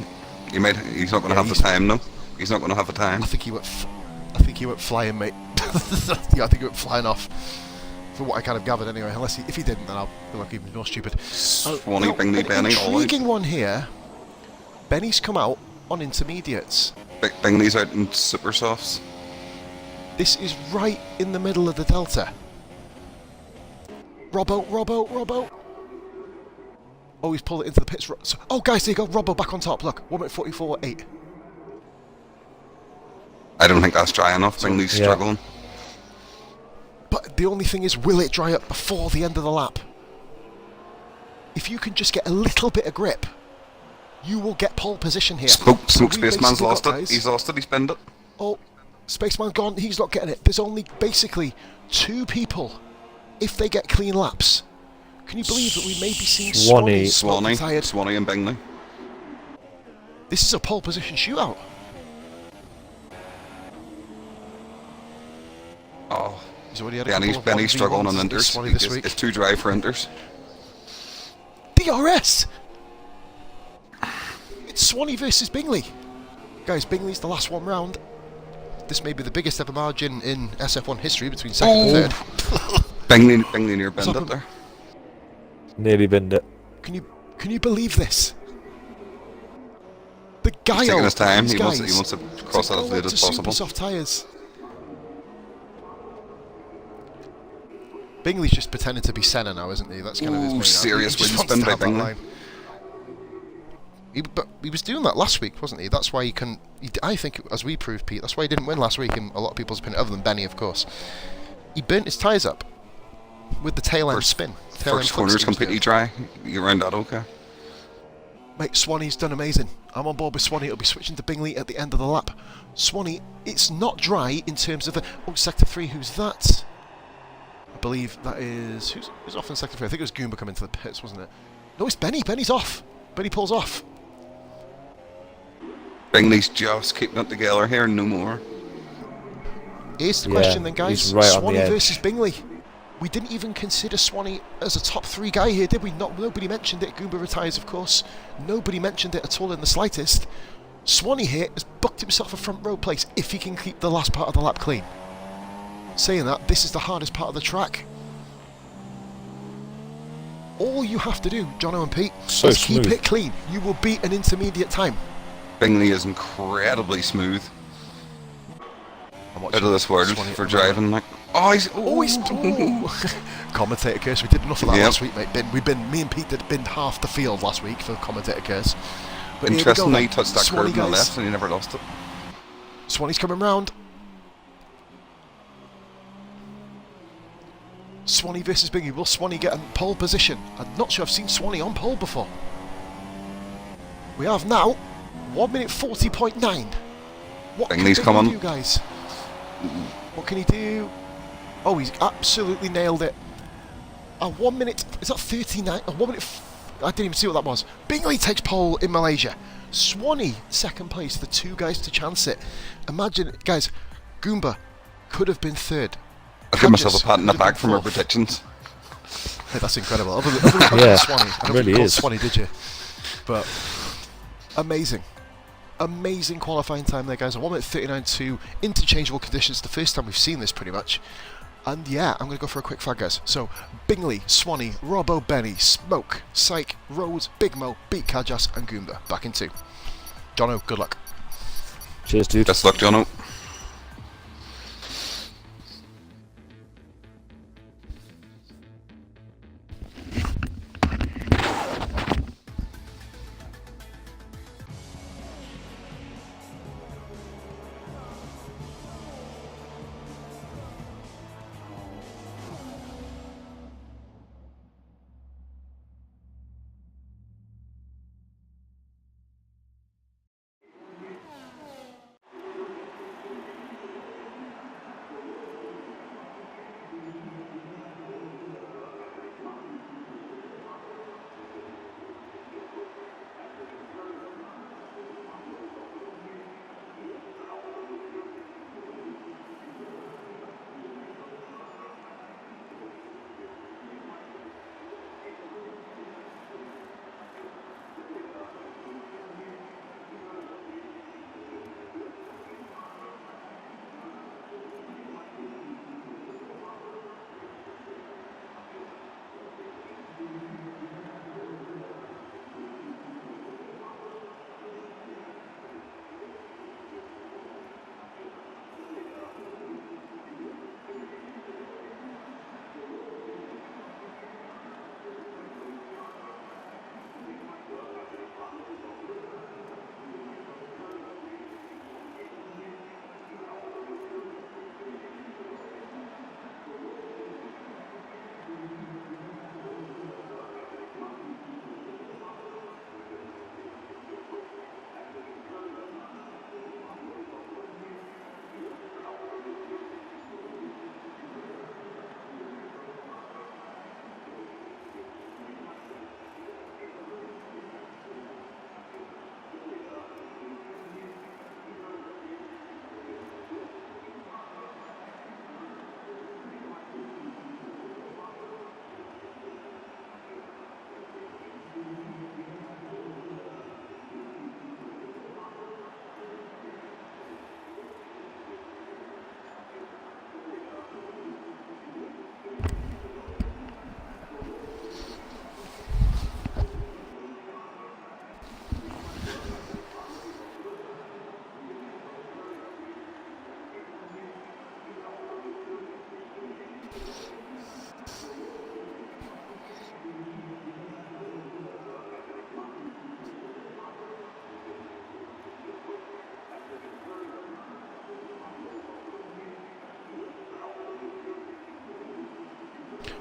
He might. He's not going to Yeah, have the time, no. He's not going to have the time. I think he went. I think he went flying, mate. Yeah, I think he went flying off. From what I kind of gathered, anyway. If he didn't, then I'll look even more stupid. Swanee, Bingley, an Benny, all out. intriguing one here. Benny's come out on intermediates. Bingley's out in super softs. This is right in the middle of the delta. Robbo. Oh, he's pulled it into the pits. Oh, guys, there you go. Robbo back on top. Look, 1 minute 44.8. I don't think that's dry enough. Bingley's struggling. But the only thing is, will it dry up before the end of the lap? If you can just get a little bit of grip, you will get pole position here. Smoke So we Spaceman's basically lost got, it. guys, He's lost it. He's pinned it. Oh, Spaceman gone. He's not getting it. There's only basically 2 people if they get clean laps. Can you believe that we may be seeing Swanee and Bingley. This is a pole position shootout. Oh, He's already had a Benny's struggling on Inters. Swanee this week. It's too dry for Inters. DRS! It's Swanee versus Bingley. Guys, Bingley's the last one round. This may be the biggest ever margin in SF1 history between second and third. Bingley near bend up there. Nearly binned it. Can you believe this? The guy He's taking his time. He guys wants to cross that as late as possible. super soft tyres. Bingley's just pretending to be Senna now, isn't he? That's kind of his main serious he just wind wants spin to by have that Bingley. line. But he was doing that last week, wasn't he? That's why he couldn't. I think, as we proved, Pete, that's why he didn't win last week in a lot of people's opinion, other than Benny, of course. He burnt his tyres up with the tail end spin. First corner's completely dry. You around that okay? Mate, Swanee's done amazing. I'm on board with Swanee. It'll be switching to Bingley at the end of the lap. Swanee, it's not dry in terms of the... Oh, Sector 3, who's that? I believe that is... Who's off in Sector 3? I think it was Goomba coming to the pits, wasn't it? No, it's Benny. Benny's off. Benny pulls off. Bingley's just keeping it together here, no more. Here's the question then, guys. He's right on Swanee the edge. versus Bingley. We didn't even consider Swanee as a top 3 guy here, did we? Nobody mentioned it. Goomba retires, of course. Nobody mentioned it at all in the slightest. Swanee here has booked himself a front row place if he can keep the last part of the lap clean. Saying that, this is the hardest part of the track. All you have to do, Jono and Pete, is keep it clean. You will beat an intermediate time. Bingley is incredibly smooth. Out of this world for driving. Like, he's commentator curse. We did enough of that last week, mate. Me and Pete did binned half the field last week for commentator curse. But interestingly, he touched that Swanee, curve on the left and he never lost it. Swanee's coming round. Swanee versus Bingley. Will Swanee get a pole position? I'm not sure I've seen Swanee on pole before. We have now 1 minute 40.9. What Bingley's can coming. do, guys? What can he do? Oh, he's absolutely nailed it. 1 minute... Is that 39? 1 minute... I didn't even see what that was. Bingley takes pole in Malaysia. Swanee, second place. The 2 guys to chance it. Imagine, guys, Goomba could have been 3rd. I'll give myself a pat in the back from our predictions. Hey, that's incredible. Other than Swanee. I don't really think you is. Swanee, did you? But amazing. Amazing qualifying time there, guys. A 1 minute 39.2, interchangeable conditions. The first time we've seen this, pretty much. And yeah, I'm going to go for a quick flag, guys. So, Bingley, Swanee, Robbo, Benny, Smoke, Syke, Rhodes, Big Mo, Beat Kajas, and Goomba. Back in 2. Jono, good luck. Cheers, dude. Best luck, Jono.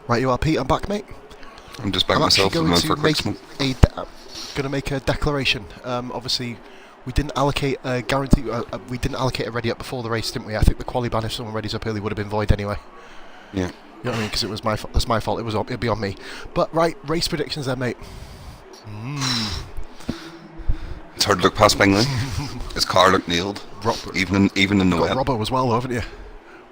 Right, you are, Pete. I'm back, mate. I'm just back I'm myself. actually I'm going going to for a quick make smoke. going to make a declaration. Obviously, we didn't allocate a guarantee. We didn't allocate a ready up before the race, didn't we? I think the quali ban, if someone readies up early, would have been void anyway. Yeah. You know what I mean? Because it was my fault. That's my fault. It'd be on me. But right, race predictions then, mate. It's hard to look past Bingley. His car looked nailed. Even in the Got wet. Robbo as well, haven't you?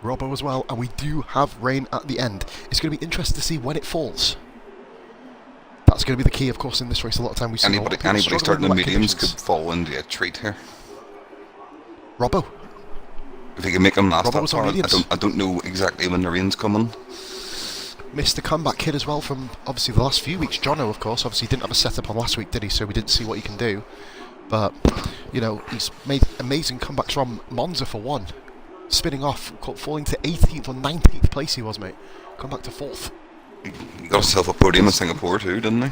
Robbo as well, and we do have rain at the end. It's going to be interesting to see when it falls. That's going to be the key, of course, in this race. A lot of time we see Anybody starting the mediums could fall into a treat here. Robbo. If he can make him last Robbo that was on far, mediums. I don't know exactly when the rain's coming. Missed the comeback kid as well from, obviously, the last few weeks. Jono, of course, obviously didn't have a setup on last week, did he? So we didn't see what he can do. But, you know, he's made amazing comebacks from Monza for one. Spinning off, falling to 18th or 19th place he was, mate. Come back to 4th. He got himself a podium in Singapore too, didn't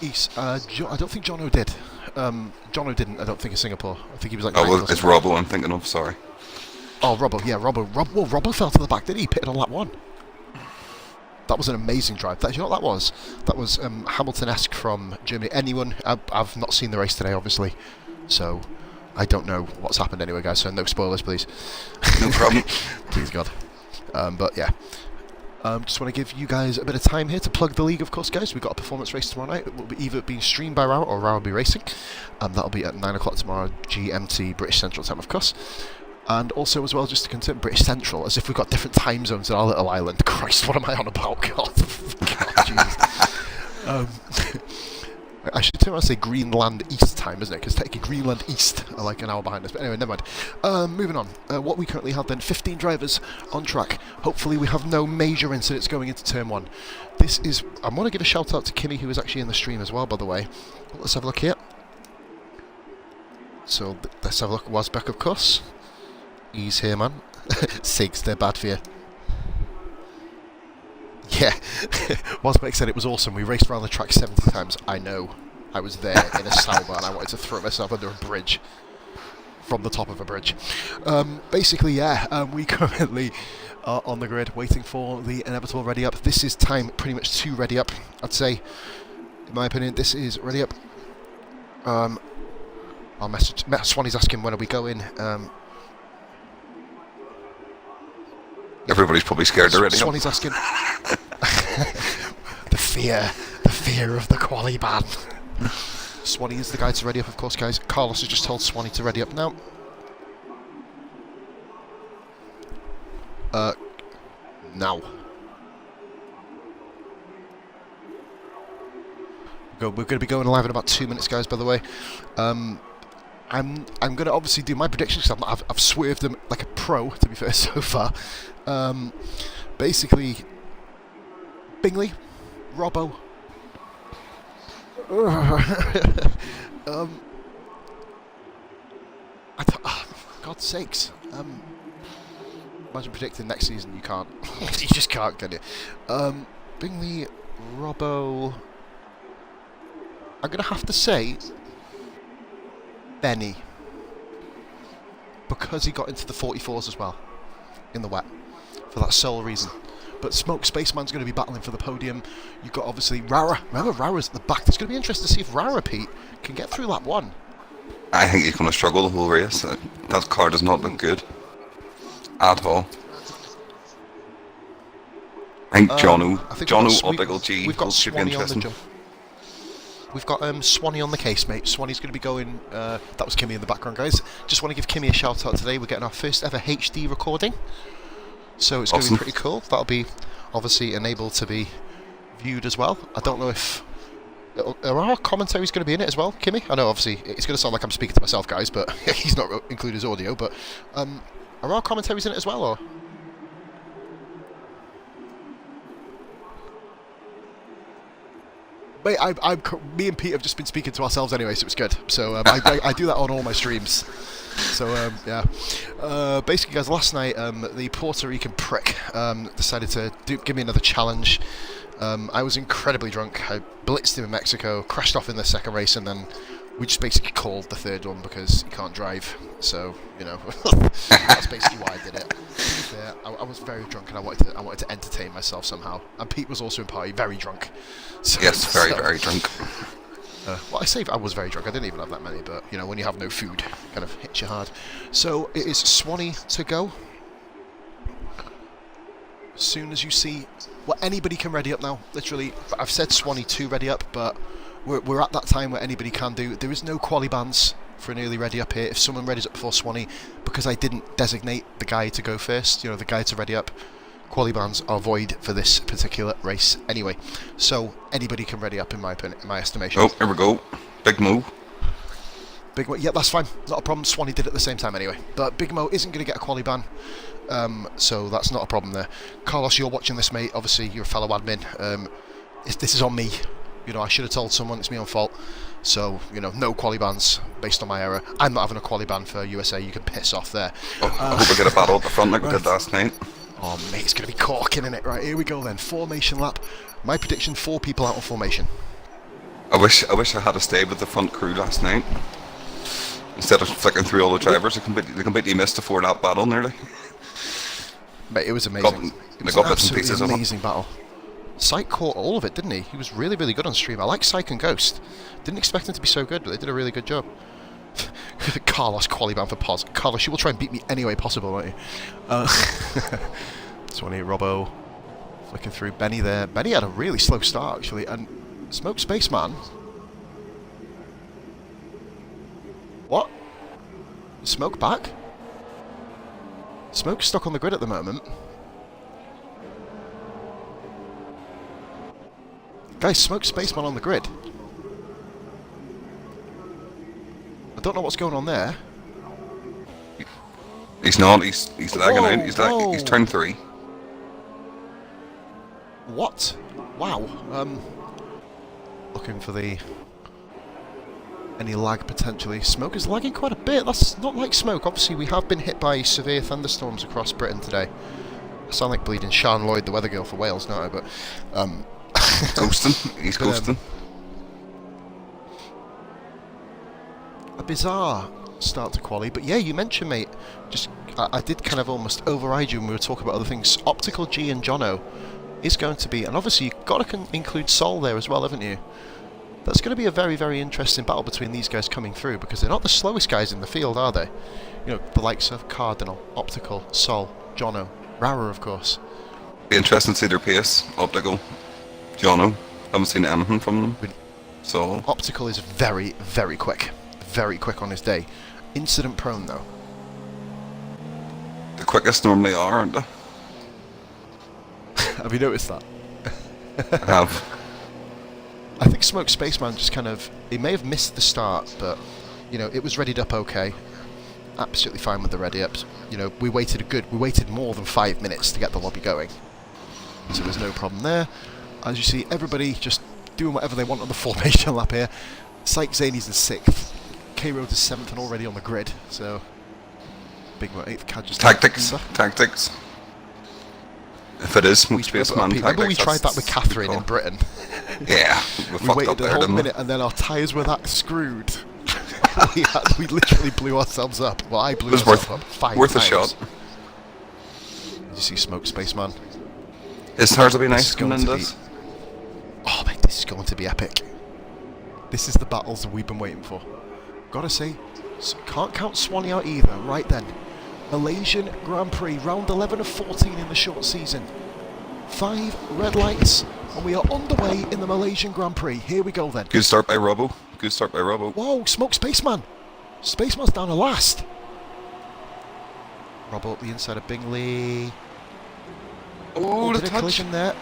he? I don't think Jono did. Jono didn't, I don't think, in Singapore. I think he was like... Oh, ninth well, or it's something. Robbo I'm thinking of, sorry. Oh, Robbo, yeah, Robbo. Well, Robbo fell to the back, did he? He pitted on lap 1. That was an amazing drive. You know what that was? That was Hamilton-esque from Germany. I've not seen the race today, obviously, so I don't know what's happened anyway, guys, so no spoilers, please. No problem. Please, God. But, yeah. Just want to give you guys a bit of time here to plug the league, of course, guys. We've got a performance race tomorrow night. It will be either being streamed by Rao or Rao will be racing. That'll be at 9 o'clock tomorrow, GMT, British Central Time, of course. And also, as well, just to confirm, British Central, as if we've got different time zones in our little island. Christ, what am I on about? God, Jesus. I should turn around and say Greenland East time, isn't it? Because technically Greenland East are like an hour behind us. But anyway, never mind. Moving on. What we currently have then, 15 drivers on track. Hopefully we have no major incidents going into turn 1. I want to give a shout out to Kimmy, who is actually in the stream as well, by the way. Let's have a look here. So, let's have a look at Wasbeck, of course. He's here, man. Sigs, they're bad for you. Yeah, Wasbeck said it was awesome. We raced around the track 70 times. I know. I was there in a Sauber and I wanted to throw myself under a bridge. From the top of a bridge. Basically, yeah, we currently are on the grid waiting for the inevitable ready up. This is time pretty much to ready up, I'd say. In my opinion, this is ready up. I'll message... Swanee's asking when are we going. Everybody's probably scared already. Swanee's asking... the fear of the quali ban. Swanee is the guy to ready up, of course, guys. Carlos has just told Swanee to ready up now. Now. We're going to be going live in about 2 minutes, guys, by the way. I'm going to obviously do my predictions, because I've swerved them like a pro, to be fair, so far. Basically, Bingley, Robbo. God's sakes. Imagine predicting next season, you can't. You just can't, can you? Bingley, Robbo. I'm going to have to say Benny. Because he got into the 44s as well. In the wet. For that sole reason. But Smoke Spaceman's going to be battling for the podium. You've got obviously Rara. Remember, Rara's at the back. It's going to be interesting to see if Rara, Pete, can get through lap 1. I think he's going to struggle the whole race. That car does not look good. At all. I think Jono or Big Ol' G we've got should be Swanee on the interesting. jump. We've got Swanee on the case, mate. Swanee's going to be going... that was Kimmy in the background, guys. Just want to give Kimmy a shout out today. We're getting our first ever HD recording. So it's going to be pretty cool. That'll be obviously enabled to be viewed as well. I don't know if... Are our commentaries going to be in it as well, Kimmy? I know, obviously, it's going to sound like I'm speaking to myself, guys, but he's not included his audio. But are our commentaries in it as well, or...? Mate, me and Pete have just been speaking to ourselves anyway, so it's good. So I do that on all my streams. So yeah. Basically, guys, last night the Puerto Rican prick decided to give me another challenge. I was incredibly drunk. I blitzed him in Mexico, crashed off in the second race, and then we just basically called the third one because he can't drive. So, you know, that's basically why I did it. To be fair, I was very drunk and I wanted to entertain myself somehow. And Pete was also in party, very drunk. So, Yes, very drunk. Well, I was very drunk. I didn't even have that many, but, you know, when you have no food, it kind of hits you hard. So, it is Swanee to go. As soon as you see... Well, anybody can ready up now, literally. I've said Swanee to ready up, but we're at that time where anybody can do. There is no quali bans for an early ready up here. If someone readies up before Swanee, because I didn't designate the guy to go first, you know, the guy to ready up, quali bans are void for this particular race anyway. So anybody can ready up in my estimation. Oh, here we go. Big move. Big Mo, yeah, that's fine. Not a problem. Swanee did at the same time anyway. But Big Mo isn't going to get a quali ban. So that's not a problem there. Carlos, you're watching this, mate. Obviously, you're a fellow admin. This is on me. You know, I should have told someone. It's me on fault. So, you know, no quali bans based on my error. I'm not having a quali ban for USA. You can piss off there. Oh, I hope we get a battle at the front like we did last night. Oh, mate, it's going to be corking, isn't it? Right, here we go then. Formation lap. My prediction, 4 people out on formation. I wish I had stayed with the front crew last night. Instead of flicking through all the drivers, they completely missed a 4-lap battle nearly. Mate, it was amazing. It was an absolutely amazing battle. Syke caught all of it, didn't he? He was really, really good on stream. I like Syke and Ghost. Didn't expect him to be so good, but they did a really good job. Carlos quali-ban for Pos. Carlos, you will try and beat me any way possible, won't you? Swanee, Robbo, flicking through. Benny there. Benny had a really slow start, actually. And Smoke Spaceman. What? Smoke back? Smoke's stuck on the grid at the moment. Guys, Smoke Spaceman on the grid. I don't know what's going on there. He's not. He's lagging out. He's turned 3. What? Wow. Looking for any lag potentially. Smoke is lagging quite a bit. That's not like Smoke. Obviously, we have been hit by severe thunderstorms across Britain today. I sound like bleeding Sian Lloyd, the weather girl for Wales, don't I? But ghosting. He's ghosting. A bizarre start to quali, but yeah, you mentioned, mate. Just I did kind of almost override you when we were talking about other things. Optical G and Jono is going to be, and obviously you've got to include Sol there as well, haven't you? That's going to be a very, very interesting battle between these guys coming through, because they're not the slowest guys in the field, are they? You know, the likes of Cardinal, Optical, Sol, Jono, Rara, of course. Be interesting to see their pace. Optical, Jono. Haven't seen anything from them. So Optical is very, very quick. Very quick on his day. Incident prone, though. The quickest normally are, aren't they? Have you noticed that? I have. I think Smoke Spaceman just kind of... He may have missed the start, but, you know, it was readied up okay. Absolutely fine with the ready ups. You know, we waited more than 5 minutes to get the lobby going. So there's no problem there. As you see, everybody just doing whatever they want on the formation lap here. Syke Zany's in 6th. K-Road is 7th and already on the grid, so... Big Mo 8th, Cad just... Tactics. If it is Smoke Spaceman tactics... Remember we tried that with Catherine in Britain? Yeah, we waited a whole minute and then our tyres were that screwed. we literally blew ourselves up. Well, I blew myself up 5 times. Worth a shot. Did you see Smoke Spaceman? His tires will be nice coming in this. Oh mate, this is going to be epic. This is the battles we've been waiting for. Gotta say, can't count Swanee out either. Right then, Malaysian Grand Prix, round 11 of 14 in the short season. 5 red lights, and we are underway in the Malaysian Grand Prix. Here we go then. Good start by Robbo. Whoa, Smoke Spaceman. Spaceman's down to last. Robbo up the inside of Bingley. Oh, the did a touch. collision there.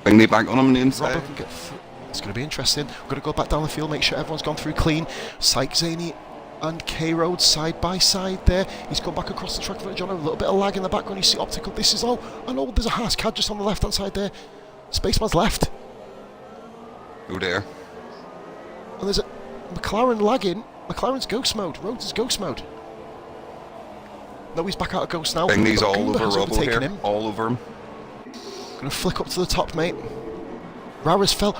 Bingley back on him on the inside. Robbo can get through. It's going to be interesting. We're going to go back down the field, make sure everyone's gone through clean. Syke Zany and K-Road side by side there. He's gone back across the track for John. A little bit of lag in the background. You see Optical. This is all. And oh, there's a Haas Cad just on the left-hand side there. Spaceman's left. Oh dear. And there's a McLaren lagging. McLaren's ghost mode. Rhodes is ghost mode. No, he's back out of ghost now. Bingley's all over Robbo here. Him. All over him. Gonna flick up to the top, mate. Rara's fell.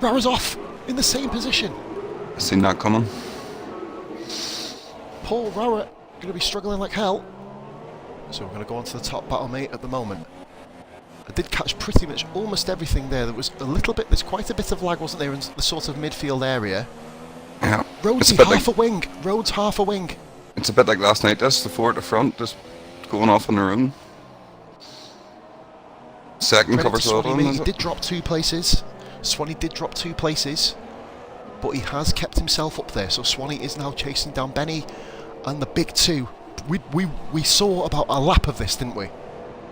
Rara's off. in the same position. I seen that coming. Paul Rowett going to be struggling like hell. So we're going to go on to the top battle mate at the moment. I did catch pretty much almost everything there. There was a little bit, there's quite a bit of lag, wasn't there, in the sort of midfield area. Yeah. Rhodesy half a wing. Rhodes half a wing. It's a bit like last night. That's the four at the front, just going off on their own. Second Credit covers to all of Swanee, them. mate. Is He it? did drop 2 places. Swanee did drop 2 places. But he has kept himself up there. So Swanee is now chasing down Benny and the big 2. We saw about a lap of this, didn't we?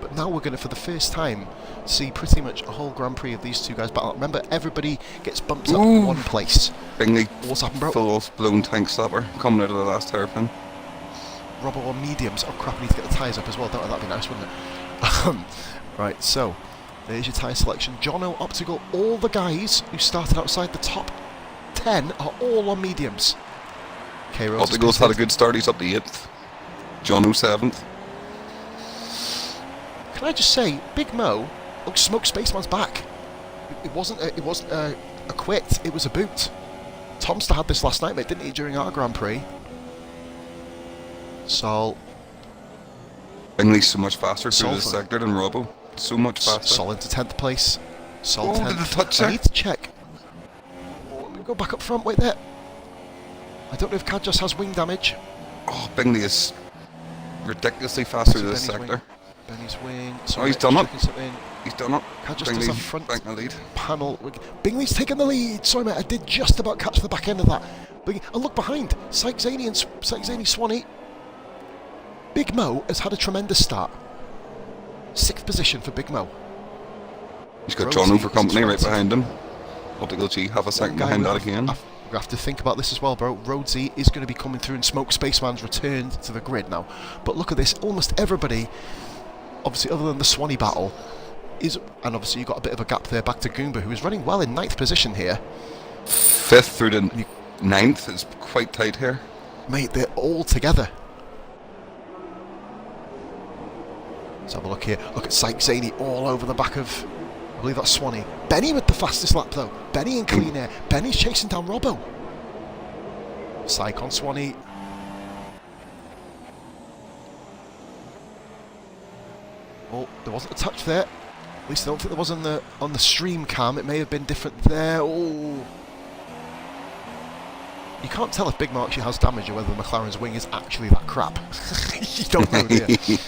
But now we're going to, for the first time, see pretty much a whole Grand Prix of these 2 guys battle. Remember, everybody gets bumped up Ooh. 1 place. Bingley, What's happened, bro? full off blown tank slapper coming out of the last hairpin. Robbo on mediums. Oh crap, I need to get the tyres up as well, don't I? That'd be nice, wouldn't it? Right, so there's your tyre selection. Jono, Optical, all the guys who started outside the top 10 are all on mediums. Okay, Rose has Optical's had a pitted. good start. He's up to 8th. Jono 7th. Can I just say, Big Mo, look, Smoke Spaceman's back. It wasn't a quit, it was a boot. Tomster had this last night, mate, didn't he, during our Grand Prix? Sol, Bingley's so much faster through Sol this for- sector than Robbo. So much faster. Sol into 10th place. Sol Oh, 10th. did the touch I there? need to check. Oh, let me go back up front, wait there. I don't know if Kadjas has wing damage. Oh, Bingley is ridiculously fast through this Benny's sector. wing. Benny's wing. Oh, he's done it. checking something. He's done it. Kadjas does Bingley have front back in the lead. panel. Bingley's taking the lead. Sorry, mate, I did just about catch the back end of that. And look behind. Syke Zaney and Syke Zaney Swanee. Big Mo has had a tremendous start. 6th position for Big Mo. He's got Rosie Jono for is company right 20th. behind him. Optical G half a second Guy behind we that have- again. We have to think about this as well, bro. Rhodesy is going to be coming through, and Smoke Spaceman's returned to the grid now. But look at this. Almost everybody, obviously other than the Swanee battle, is... And obviously you've got a bit of a gap there back to Goomba, who is running well in 9th position here. 5th through to 9th is quite tight here. Mate, they're all together. Let's have a look here. Look at Syke Zaney all over the back of... I believe that's Swanee. Benny with the fastest lap, though. Benny in clean air. Benny's chasing down Robbo. Syke on Swanee. Oh, there wasn't a touch there. At least I don't think there was on the stream cam. It may have been different there. Oh. You can't tell if Big Mo actually has damage or whether the McLaren's wing is actually that crap. You don't know, do you?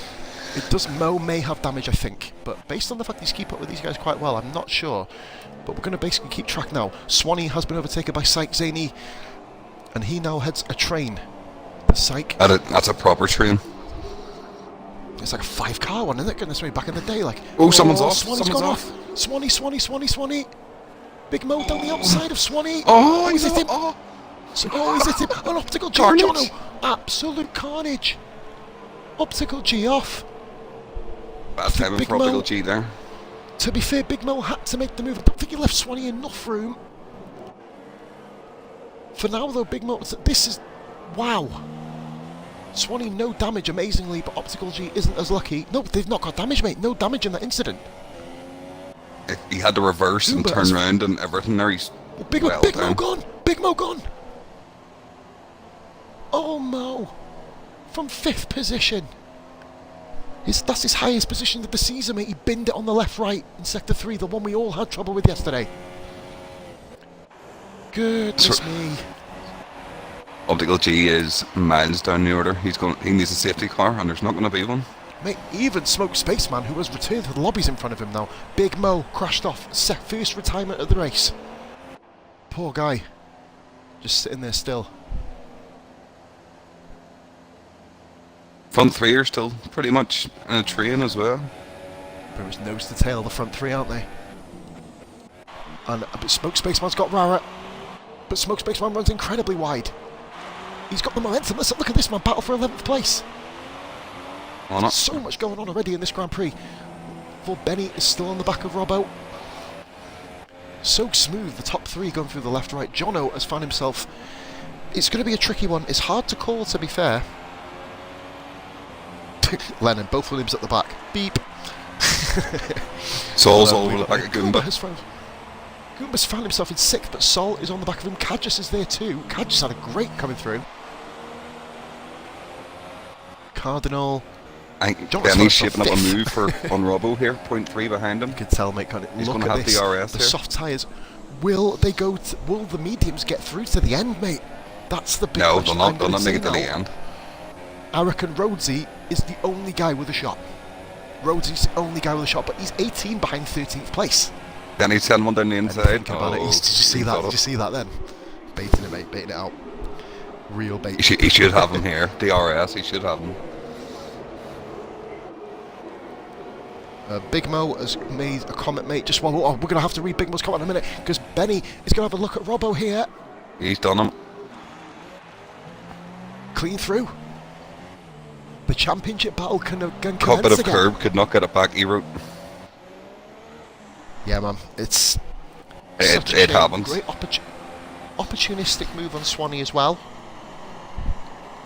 It does. Mo may have damage, I think, but based on the fact he's keep up with these guys quite well, I'm not sure. But we're going to basically keep track now. Swanee has been overtaken by Syke Zaney, and he now heads a train. The Syke. That's a proper train. It's like a 5-car one, isn't it? Goodness me, back in the day, like. Oh, someone's off. Swanee's Someone's gone off. Swanee. Big Mo down the outside of Swanee. Oh, he's he's hit him. oh. He's hit him. An optical G. Carnage. Jono. Absolute carnage. Optical G off. Bad timing Big for Optical Mo. G there. To be fair, Big Mo had to make the move. I don't think he left Swanee enough room. For now, though, Big Mo... This is... Wow. Swanee, no damage, amazingly, but Optical G isn't as lucky. No, they've not got damage, mate. No damage in that incident. He had to reverse and Goomba turn has- round and everything there. He's Oh, Big well Mo down. gone. Big Mo gone. Oh, Mo. From 5th position. That's his highest position of the season, mate. He binned it on the left-right in Sector 3, the one we all had trouble with yesterday. Goodness me. Optical G is miles down the order. He needs a safety car, and there's not going to be one. Mate, even Smoke Spaceman, who has returned to the lobbies in front of him now. Big Mo crashed off. First retirement of the race. Poor guy. Just sitting there still. Front 3 are still pretty much in a train as well. Pretty much nose to tail, the front 3, aren't they? But Smoke Spaceman's got Rara. But Smoke Spaceman runs incredibly wide. He's got the momentum. Listen, look at this man, battle for 11th place. On it. So much going on already in this Grand Prix. For Benny is still on the back of Robbo. So smooth, the top 3 going through the left-right. Jono has found himself... It's going to be a tricky one. It's hard to call, to be fair. Lennon, both Williams at the back. Beep. Sol's Although all over the back of Goomba Goomba. has found... Goomba's found himself in 6th, but Sol is on the back of him. Cadges is there too. Cadges had a great coming through. Cardinal. I think John's Benny's got shaping up a fifth. move for on Robbo here. 0.3 behind him. You can tell, mate. He's Look going to at have this. DRS The here. soft tyres. Will they go? Will the mediums get through to the end, mate? That's the big No, question. they'll I'm not. gonna They'll not make it say to the no. end. I reckon Rhodesy is the only guy with a shot. Rhodesy's the only guy with a shot, but he's 18 behind 13th place. Benny's sending one down the inside. Think about it. Did you see he's that? got Did it. you see that then? Baiting it, mate. Baiting it out. Real bait. He should have him here. DRS. He should have him. Big Mo has made a comment, mate. Just one. Oh, we're going to have to read Big Mo's comment in a minute because Benny is going to have a look at Robbo here. He's done him. Clean through. The championship battle can Caught commence bit of again. curb. Could not get it back. He wrote. Yeah, man. It's such a It shame. happens. Great opportunistic move on Swanee as well.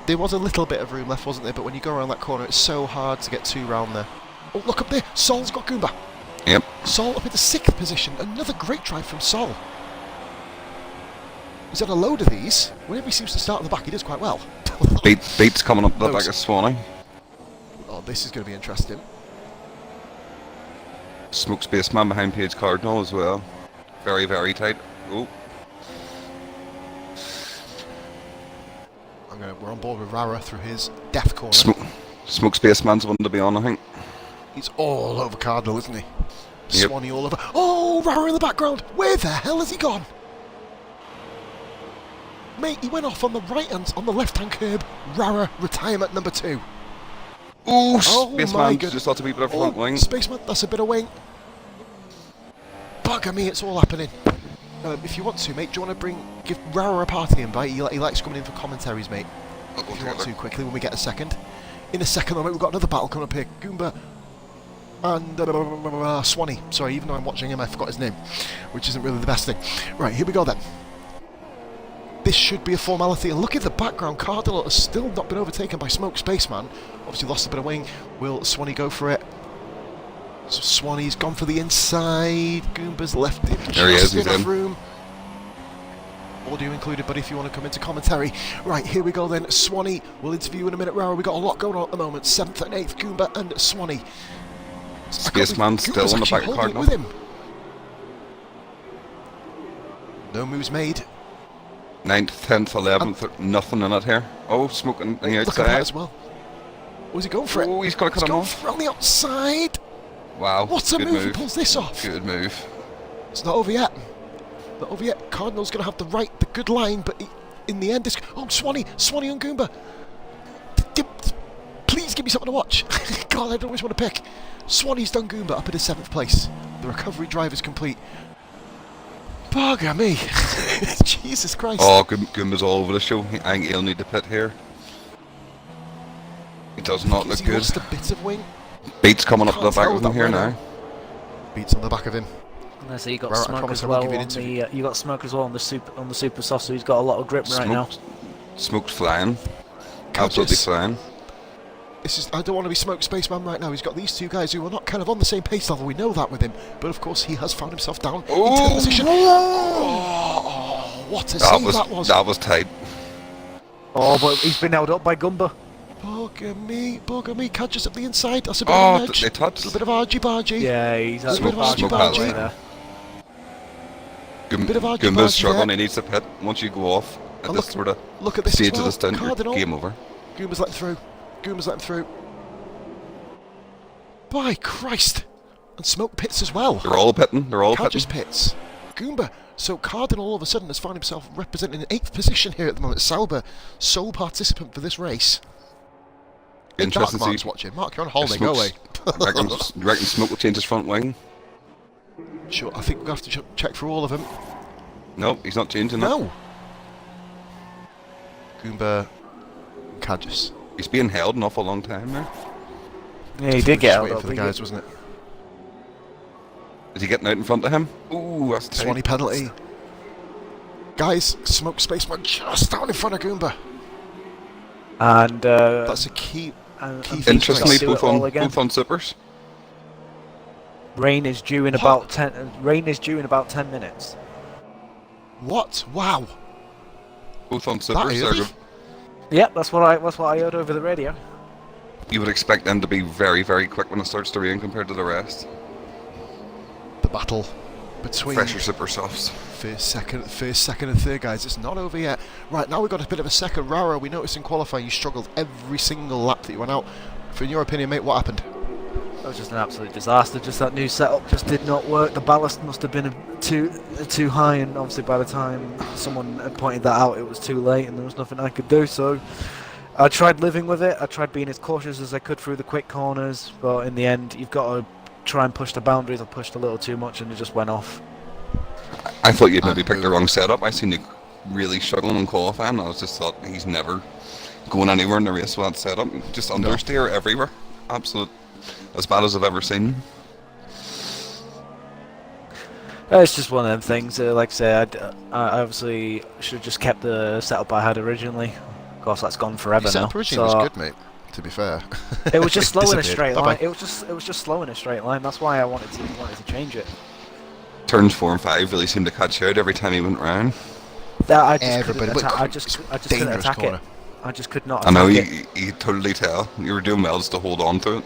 There was a little bit of room left, wasn't there? But when you go around that corner, it's so hard to get 2 round there. Oh, look up there. Sol's got Goomba. Yep. Sol up in the 6th position. Another great drive from Sol. He's had a load of these. Whenever he seems to start at the back, he does quite well. Beats coming up the Those- back of Swanee. Oh, this is going to be interesting. Smoke Spaceman behind Page Cardinal as well. Very, very tight. Oh, We're on board with Rara through his death corner. Smoke Spaceman's one to be on, I think. He's all over Cardinal, isn't he? Yep. Swanee all over. Oh, Rara in the background. Where the hell has he gone? Mate, he went off on the left-hand curb. Rara, retirement number 2. Ooh, Oh my Spaceman goodness. just ought to be a bit of front wing. Spaceman, that's a bit of wing. Bugger me, it's all happening. If you want to, mate, do you want to give Rara a party invite? He likes coming in for commentaries, mate. I'll go If you want together. to, quickly, when we get a second. In a second, though, mate, we've got another battle coming up here. Goomba and Swanee. Sorry, even though I'm watching him, I forgot his name, which isn't really the best thing. Right, here we go then. This should be a formality. And look at the background. Cardinal has still not been overtaken by Smoke Spaceman. Obviously lost a bit of wing. Will Swanee go for it? So Swanee's gone for the inside. Goomba's left it There he is, just he's enough in. room. Audio included, but if you want to come into commentary. Right, here we go then. Swanee will interview in a minute. Rara, we got a lot going on at the moment. 7th and 8th, Goomba and Swanee. Spaceman's still Goomba's on the actually back of holding it Cardinal. with him. No moves made. 9th, 10th, 11th, nothing in it here. Oh, smoking on the Look at that outside. as well. Oh, is he going for it? Oh, he's got to He's cut him going off. for it on the outside. Wow. What a good move. He pulls this off. Good move. It's not over yet. Not over yet. Cardinal's going to have the good line, but in the end, oh, Swanee and Goomba. Please give me something to watch. God, I don't always want to pick. Swanee's done Goomba up in his 7th place. The recovery drive is complete. Bugger me. Jesus Christ. Oh, Goomba's all over the show. I think he'll need to pit here. He does not look He good. lost a bit of wing. Beats coming up the Can't back tell of him that here well. now. Beats on the back of him. And so you got Right, I Smoke promise as I won't well give you an on interview. the you got Smoke as well on the super soft, so he's got a lot of grip right now. Smoke's flying. Cadges. Absolutely flying. I don't want to be Smoke Spaceman right now. He's got these 2 guys who are not kind of on the same pace level. We know that with him. But of course, he has found himself down in 10th position. Oh, what a save that was. That was tight. Oh, but he's been held up by Gumba. Bugger me. Cadges up the inside. That's a bit Oh, of an edge. they touched. A little bit of argy-bargy. Yeah, he's had Smoke- a bit of Smoke argy-bargy has it. there. Bit of argy-bargy Goomba's struggling. there. He needs to pit. Once you go off at And this sort of Look at this stage as well. of the stint, you're Cardinal. game over. Goomba's let him through. By Christ. And Smoke pits as well. They're all pitting. They're all Cadges pitting. pits. Goomba. So Cardinal all of a sudden has found himself representing an 8th position here at the moment. Sauber, sole participant for this race. Interesting to Mark's see. watching. Mark, you're on holiday. Go away. reckon Smoke will change his front wing? Sure, I think we'll have to check for all of them. No, he's not changing that. No. Goomba, Cadges. He's being held an awful long time there. Yeah, he did get Just held waiting up. for the He guys, did- wasn't it? Is he getting out in front of him? Ooh, that's tight. Swanee penalty. Guys, Smoke Spaceman just down in front of Goomba. And That's a key. and key Beats thing. got to Interestingly, do it all again. both on supers. Rain is due in What? about 10. Rain is due in about 10 minutes. What? Wow. Both on That supers. early? Yep, that's what I heard over the radio. You would expect them to be very, very quick when it starts to rain compared to the rest. The battle between Fresher super softs. first, second, and third, guys. It's not over yet. Right, now we've got a bit of a second. Rara, we noticed in qualifying you struggled every single lap that you went out. In your opinion, mate, what happened? It was just an absolute disaster. Just that new setup just did not work. The ballast must have been too high, and obviously by the time someone had pointed that out, it was too late, and there was nothing I could do. So I tried living with it. I tried being as cautious as I could through the quick corners, but in the end, you've got to try and push the boundaries. I pushed a little too much, and it just went off. I thought you'd maybe picked the wrong setup. I seen you really struggling in qualifying. I was just thought he's never going anywhere in the race with that setup. Just understeer everywhere. Absolute. As bad as I've ever seen. It's just one of them things. Like I say, I obviously should have just kept the setup I had originally. Of course, that's gone forever Your now. setup originally was good, mate. To be fair, It was just slow in a Disappeared. straight Bye-bye. line. It was just slow in a straight line. That's why I wanted to change it. Turns 4 and 5 really seemed to catch out every time he went round. That I just Everybody, couldn't but attack. I it's just couldn't dangerous attack corner. it. I just could not. I know attack it. you totally tell. You were doing well just to hold on to it.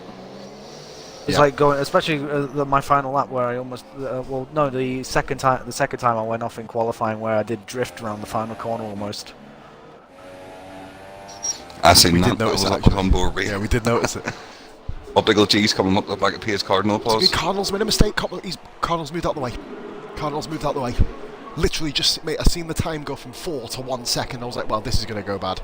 It's Yeah. like going, especially my final lap where I almost, well, no, the second time I went off in qualifying where I did drift around the final corner almost. I seen We that. did That notice was it, up actually. on board. Yeah, we did notice it. Optical G's coming up the back of Piers Cardinal It's a applause. good. Cardinals made a mistake. Cardinals moved out the way. Cardinals moved out the way. Literally just, mate, I seen the time go from 4 to 1 second. I was like, well, this is going to go bad.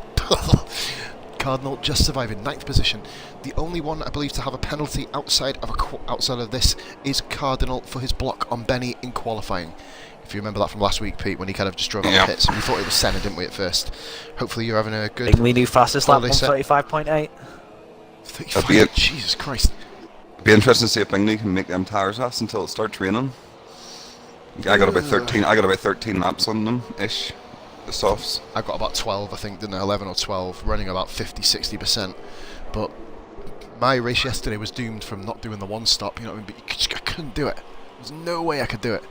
Cardinal just surviving 9th position. The only one I believe to have a penalty outside of this is Cardinal for his block on Benny in qualifying. If you remember that from last week, Pete, when he kind of just drove out Yeah. the pits. We thought it was Senna, didn't we, at first? Hopefully you're having a good Bingley new fastest lap, holiday set. 135.8. 35. That'd be it. Jesus Christ. It'd be interesting to see if Bingley can make them tires last until it starts raining. I got about 13. I got about 13 laps on them ish. The softs. I got about 12, I think, didn't I? 11 or 12, running about 50-60%. But my race yesterday was doomed from not doing the one stop, you know what I mean? But I couldn't do it. There's no way I could do it.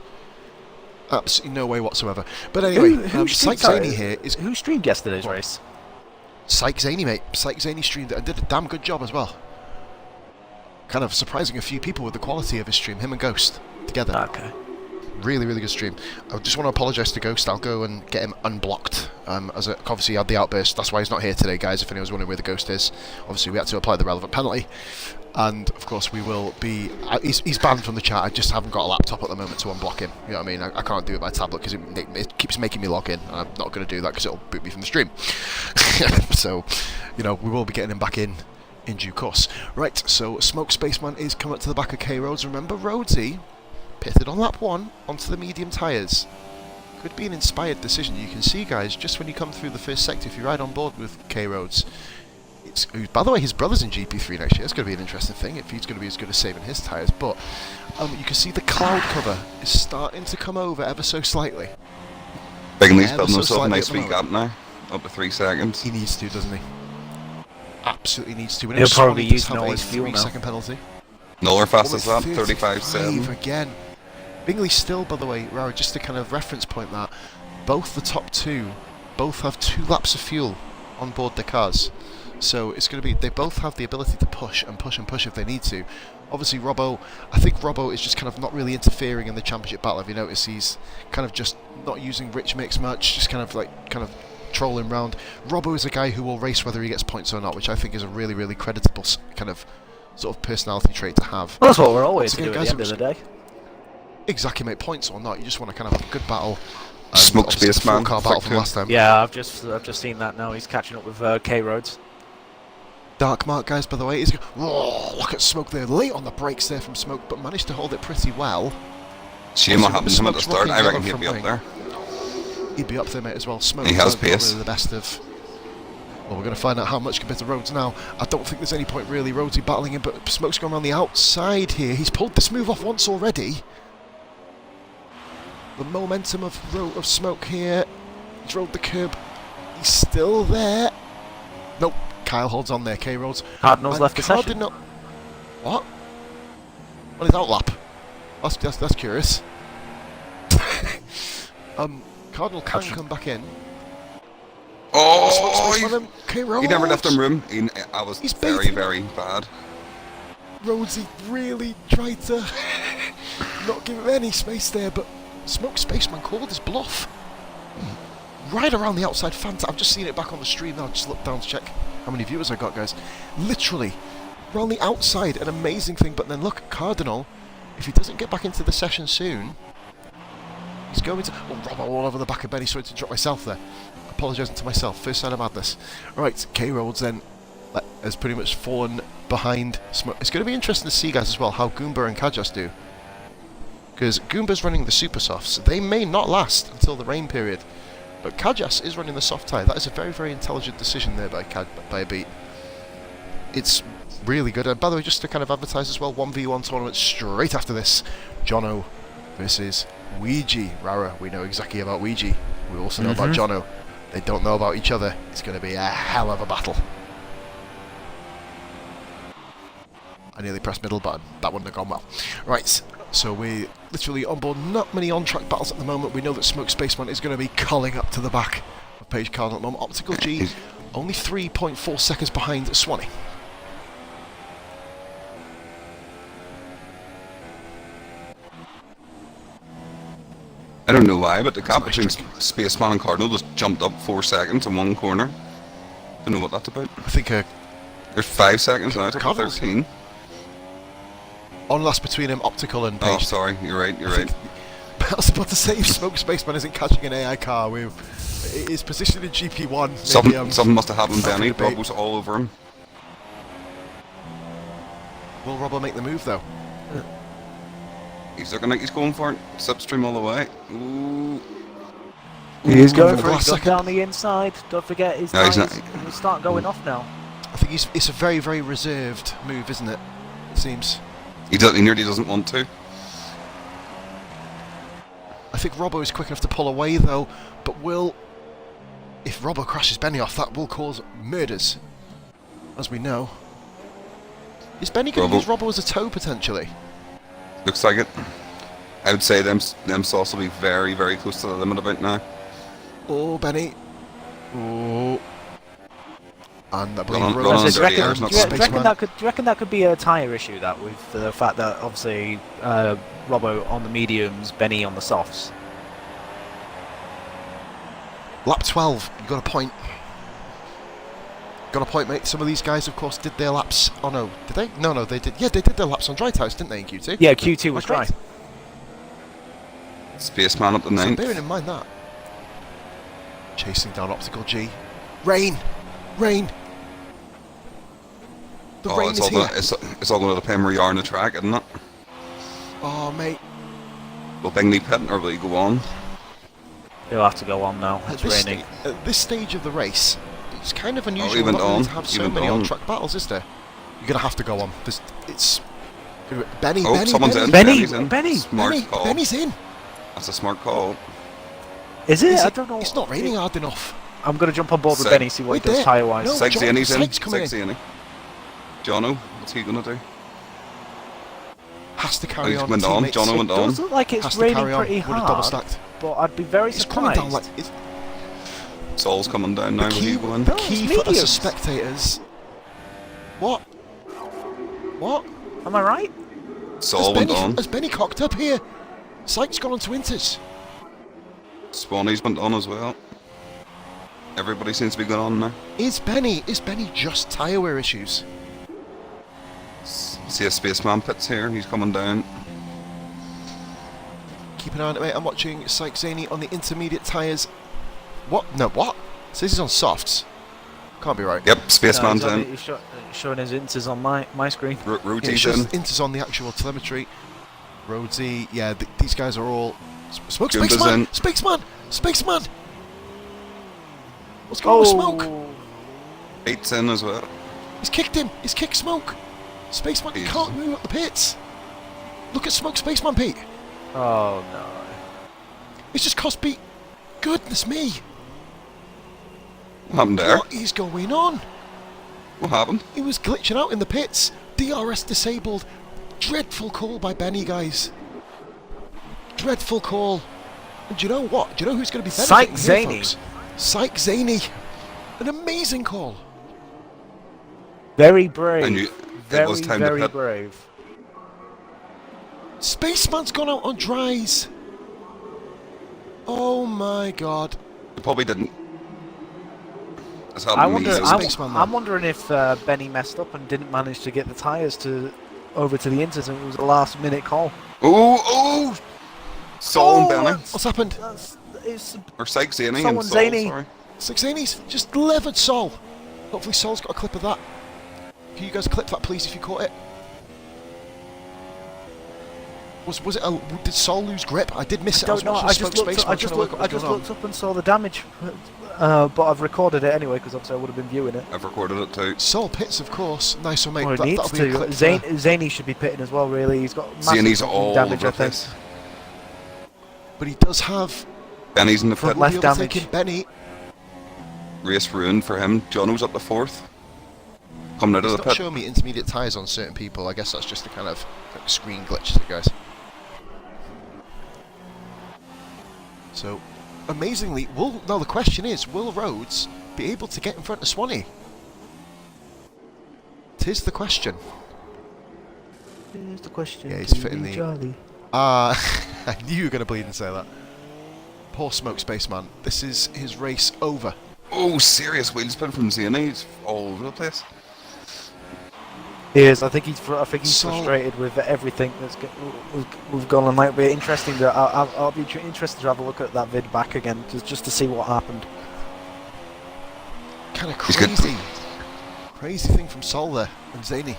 Absolutely no way whatsoever. But anyway, Sykes Zaney here is... Who streamed yesterday's race? Sykes Zaney, mate. Sykes Zaney streamed it and did a damn good job as well. Kind of surprising a few people with the quality of his stream, him and Ghost together. Okay. Really, really good stream. I just want to apologise to Ghost. I'll go and get him unblocked. Obviously, he had the outburst. That's why he's not here today, guys. If anyone's wondering where the Ghost is, obviously we had to apply the relevant penalty. And of course, we will be. He's banned from the chat. I just haven't got a laptop at the moment to unblock him. You know what I mean? I can't do it by tablet because it keeps making me log in. And I'm not going to do that because it'll boot me from the stream. So, you know, we will be getting him back in due course. Right. So, Smoke Spaceman is coming up to the back of K Rhodes. Remember, Rhodesy pitted on lap 1 onto the medium tyres. Could be an inspired decision. You can see, guys, just when you come through the first sector, if you ride on board with K Rhodes, by the way, his brother's in GP3 next year. It's going to be an interesting thing if he's going to be as good as saving his tyres. But you can see the cloud cover is starting to come over ever so slightly. Bingley's Ever building so himself a slightly nice at the wee gap now. Up to 3 seconds. He needs to, doesn't he? Absolutely needs to. He'll probably Swanee use does have Noah's a fuel now. 3-second penalty. Noller fastest lap, 35 35.7. again. Bingley still, by the way, Rara, just to kind of reference point that, both the top two, both have 2 laps of fuel on board their cars. So it's going to be, they both have the ability to push and push and push if they need to. Obviously, I think Robbo is just kind of not really interfering in the championship battle. Have you noticed he's kind of just not using rich mix much, just kind of trolling round. Robbo is a guy who will race whether he gets points or not, which I think is a really, really creditable kind of sort of personality trait to have. Well, that's what we're always Once again, doing at the guys, end of the day. Exactly, mate. Points or not, you just want to kind of have a good battle. Smoke Obviously, the Spaceman, full car battle from Victor. last time. Yeah, I've just seen that now. He's catching up with K Rhodes. Dark Mark, guys, by the way, whoa, look at Smoke there, late on the brakes there from Smoke, but managed to hold it pretty well. Shame what Also, happened to him at the Smoke's start. I rocking reckon he'd yellow be from up there. He'd be up there, mate, as well. Smoke He has not pace. really the best of. Well, we're going to find out how much compared to Rhodes now. I don't think there's any point really Rhodesy battling him, but Smoke's going around the outside here. He's pulled this move off once already. The momentum of Smoke here. He's rolled the curb. He's still there. Nope. Kyle holds on there. K Rhodes. Cardinals And left the Kyle session. did not. What? On his outlap. That's curious. Cardinal can come back in. Oh, K-Roads. he never left him room. I was He's very, baiting. very bad. Rhodesy really tried to not give him any space there, but Smoke Spaceman called his bluff. Right around the outside fence. I've just seen it back on the stream now. Just look down to check how many viewers I got, guys. Literally, around the outside, an amazing thing. But then look, Cardinal, if he doesn't get back into the session soon, he's going to... Oh, Robbo all over the back of Benny. Sorry to drop myself there. Apologising to myself. First sign of madness. Right, K-Roads then has pretty much fallen behind Smoke. It's going to be interesting to see, guys, as well, how Goomba and Kajas do. Because Goomba's running the super softs. They may not last until the rain period. But Kajas is running the soft tyre. That is a very, very intelligent decision there by a beat. It's really good. And by the way, just to kind of advertise as well, 1v1 tournament straight after this. Jono versus Ouija. Rara, we know exactly about Ouija. We also know about Jono. They don't know about each other. It's going to be a hell of a battle. I nearly pressed middle button. That wouldn't have gone well. Right, so we're literally on board. Not many on-track battles at the moment. We know that Smoke Spaceman is going to be culling up to the back of Paige Cardinal at the moment. Optical G, only 3.4 seconds behind Swanee. I don't know why, but the gap between Spaceman and Cardinal just jumped up 4 seconds in one corner. Don't know what that's about. I think there's 5 seconds now. It's up to Cardinal's 13. On last between him, Optical and Paige. Oh, sorry. You're right. I was about to say, if Smoke Spaceman isn't catching an AI car, it is positioned in GP1. Maybe, something must have happened, Danny. debate. Robbo's all over him. Will Robbo make the move, though? He's looking like he's going for it. Slipstream all the way. Ooh. He is going for for the it. last Gun second. down the inside. Don't forget his No, he's tyres not. will start going off now. I think it's a very, very reserved move, isn't it? It seems. He nearly doesn't want to. I think Robbo is quick enough to pull away, though, but if Robbo crashes Benny off, that will cause murders, as we know. Is Benny going to use Robbo as a tow, potentially? Looks like it. I would say them sauce will be very, very close to the limit about now. Oh, Benny. Oh. And I believe Run on Robbo's Do you 30 hours, not Spaceman. reckon that could be a tyre issue, that, with the fact that obviously Robbo on the mediums, Benny on the softs? Lap 12, you got a point. Got a point, mate. Some of these guys, of course, did their laps. Oh no, did they? No, they did. Yeah, they did their laps on dry tyres, didn't they, in Q2? Yeah, Q2 was dry. Spaceman up the So 9th. bearing in mind that. Chasing down Optical G. Rain! Rain! The rain is here. It's all going to depend where you are on the track, isn't it? Oh, mate. Will Bingley pit or will he go on? He'll have to go on now. It's raining. At this stage of the race, it's kind of he unusual went not really on. to have He so went many on. on-track battles, is there? You're going to have to go on. It's... Benny, Oh, Benny, someone's Benny. in. Benny! Benny's in. Benny! Smart Benny, call. Benny's in. That's a smart call. Is it? Is I it? don't know. It's not raining hard enough. I'm going to jump on board with Six. Benny, see what Wait he does there. tyre-wise. No. Six John, Annie's in. Sykes coming Six Annie. Jono, what's he going to do? Has to carry he's on. went on. Teammates Jono went It on. does look like Has it's to raining carry on. pretty Would have double hard, stacked. but I'd be very It's coming surprised. down like... Saul's coming down now. Will he go in? The No, key it's for us as mediums. spectators... What? What? Am I right? Saul went on. Has Benny cocked up here? Sykes gone on to Inters. Swanee's went on as well. Everybody seems to be going on now. Is Benny just tyre wear issues? See a Spaceman pits here. He's coming down. Keep an eye on it, mate. I'm watching Sykes Zaney on the intermediate tyres. What? No, what? It says he's on softs. Can't be right. Yep, Spaceman's No, in. he's showing his inters on my screen. Yeah, it's Rotation. just Inters on the actual telemetry. Rhodesy, yeah, these guys are all... Smoke, Goomba's Spaceman! in. Spaceman! Spaceman! What's going on with Smoke? Eight's in as well. He's kicked him! He's kicked Smoke! Spaceman He's- can't move up the pits! Look at Smoke Spaceman, Pete! Oh no. It's just cost Pete... Goodness me! What happened there? What is going on? What happened? He was glitching out in the pits. DRS disabled. Dreadful call by Benny, guys. Dreadful call. And do you know what? Do you know who's going to be Psych benefiting here, Zaney. folks? Psych Zaney. An amazing call. Very brave. I knew it very, was time to very pit. brave. Spaceman's gone out on dries. Oh my god. He probably didn't. It's I happened wonder. to me. I'm- Spaceman, man. I'm wondering if Benny messed up and didn't manage to get the tyres over to the inters, and it was a last-minute call. Oh! Saul and Benny. What's happened? It's Or Sykes Zaney Saul and and Saul, Zaney. sorry. Six Zaney's just levered Sol. Hopefully Sol's got a clip of that. Can you guys clip that, please, if you caught it? Was it a... Did Sol lose grip? I did miss it. I was don't know. watching I Smoke just looked. Spaceman I just trying to work looked. out I just what's going looked up and saw the damage, but I've recorded it anyway because obviously I would have been viewing it. I've recorded it too. on. Sol pits, of course. Nice one, mate. Well, it needs that'll be a to. clip Zaney should be pitting as well. Really, he's got massive Zaney's fucking all damage. over I think. this. But he does have... Benny's in the Front pit. left He'll be damage. taking Benny. Race ruined for him. Jono's up the 4th. Coming out of It's the not pit. showing me intermediate tyres on certain people. I guess that's just a kind of like screen glitch, is it, guys? So, amazingly, now the question is, will Rhodes be able to get in front of Swanee? Tis the question. Here's the question. Yeah, he's to fitting you, the- Charlie. I knew you were going to bleed and say that. Poor Smoke Spaceman. This is his race over. Oh, serious wheel spin from Zaney. He's all over the place. He is. I think he's So- frustrated with everything we've gone on. Like, it'll be interesting. I'll be interested to have a look at that vid back again, just to see what happened. Kind of He's good. crazy. Crazy thing from Sol there and Zaney.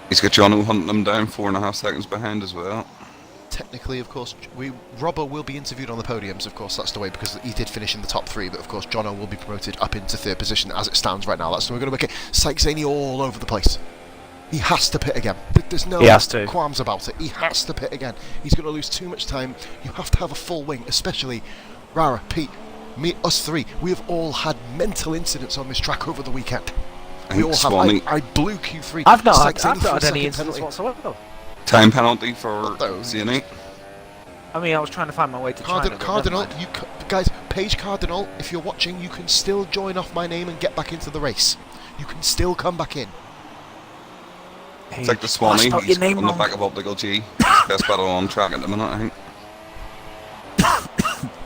He's got Jono hunting him down 4.5 seconds behind as well. Technically, of course, Robbo will be interviewed on the podiums, of course, that's the way, because he did finish in the top 3, but of course Jono will be promoted up into 3rd position as it stands right now. That's the way we're going to make it. Psych Zaney all over the place. He has to pit again. There's no He has to. qualms about it. He has to pit again. He's going to lose too much time. You have to have a full wing, especially Rara, Pete, me, us 3. We have all had mental incidents on this track over the weekend. I We think all Swanee, have. I blew Q3. I've not Psych had, Zaney for a any second incidents penalty. whatsoever. time penalty for Those. Zaney. I mean, I was trying to find my way to China. but never Cardinal, mind. guys, Paige Cardinal, if you're watching, you can still join off my name and get back into the race. You can still come back in. It's like the Oh, I Swanee. spelled He's your name on the wrong. back of Optical G. Best battle on track at the minute, I think.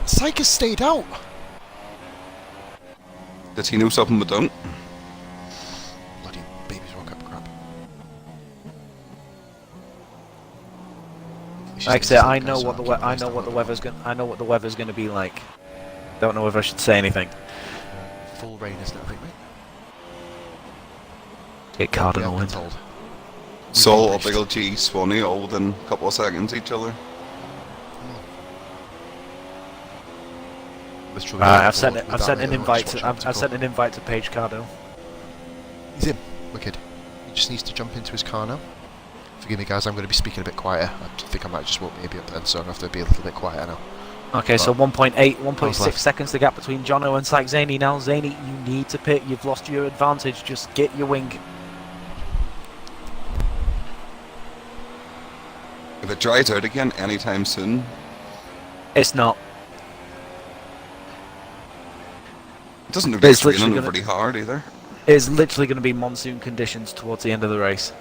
Psych has stayed out. Does he know something we don't? Bloody babies rock up crap. Like I said, I know what the weather's going to be like. Don't know if I should say anything. Full rain, isn't it, I think, mate? Get Cardinal Yeah, in. told. Saul, We've been Optical G, Swanee, all within a couple of seconds each other. Literally I've forward sent without an it, invite. just To, watching I've sent an invite to Paige Cardinal. He's in. Wicked. He just needs to jump into his car now. Forgive me, guys, I'm going to be speaking a bit quieter. I think I might just woke maybe up then, so I'm going to have to be a little bit quieter now. Okay, so 1.8, 1.6 left. seconds the gap between Jono and Psych Zaney. Now, Zaney, you need to pit. You've lost your advantage. Just get your wing. If it dries out again anytime soon, It's not. it doesn't look like It's it's raining literally gonna- overly hard either. It's literally going to be monsoon conditions towards the end of the race.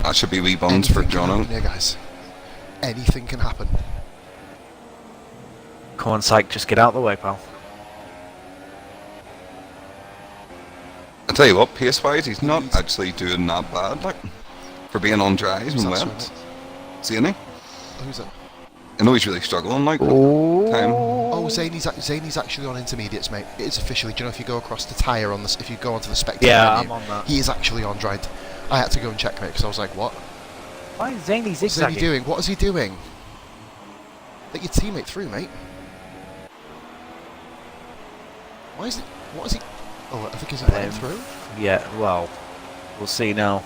That should be wee buns for Anything can Jono. happen here, guys. Anything can happen. Come on, Psych, just get out of the way, pal. I tell you what, pace-wise, he's not actually doing that bad, like, for being on dries Who's and that, wet. sorry, Zaney? Who's that? I know he's really struggling, like, with time. Oh, Zaney's actually on intermediates, mate. It is officially. Do you know if you go across the tyre on this, if you go onto the spectator Yeah, menu, I'm on that. he is actually on dried. I had to go and check, mate, because I was like, what? Why is Zaney What's Zaney zigzagging? doing? What is he doing? Let your teammate through, mate. Why is it? What is he? Oh, I think he's letting through. Yeah, well, we'll see now.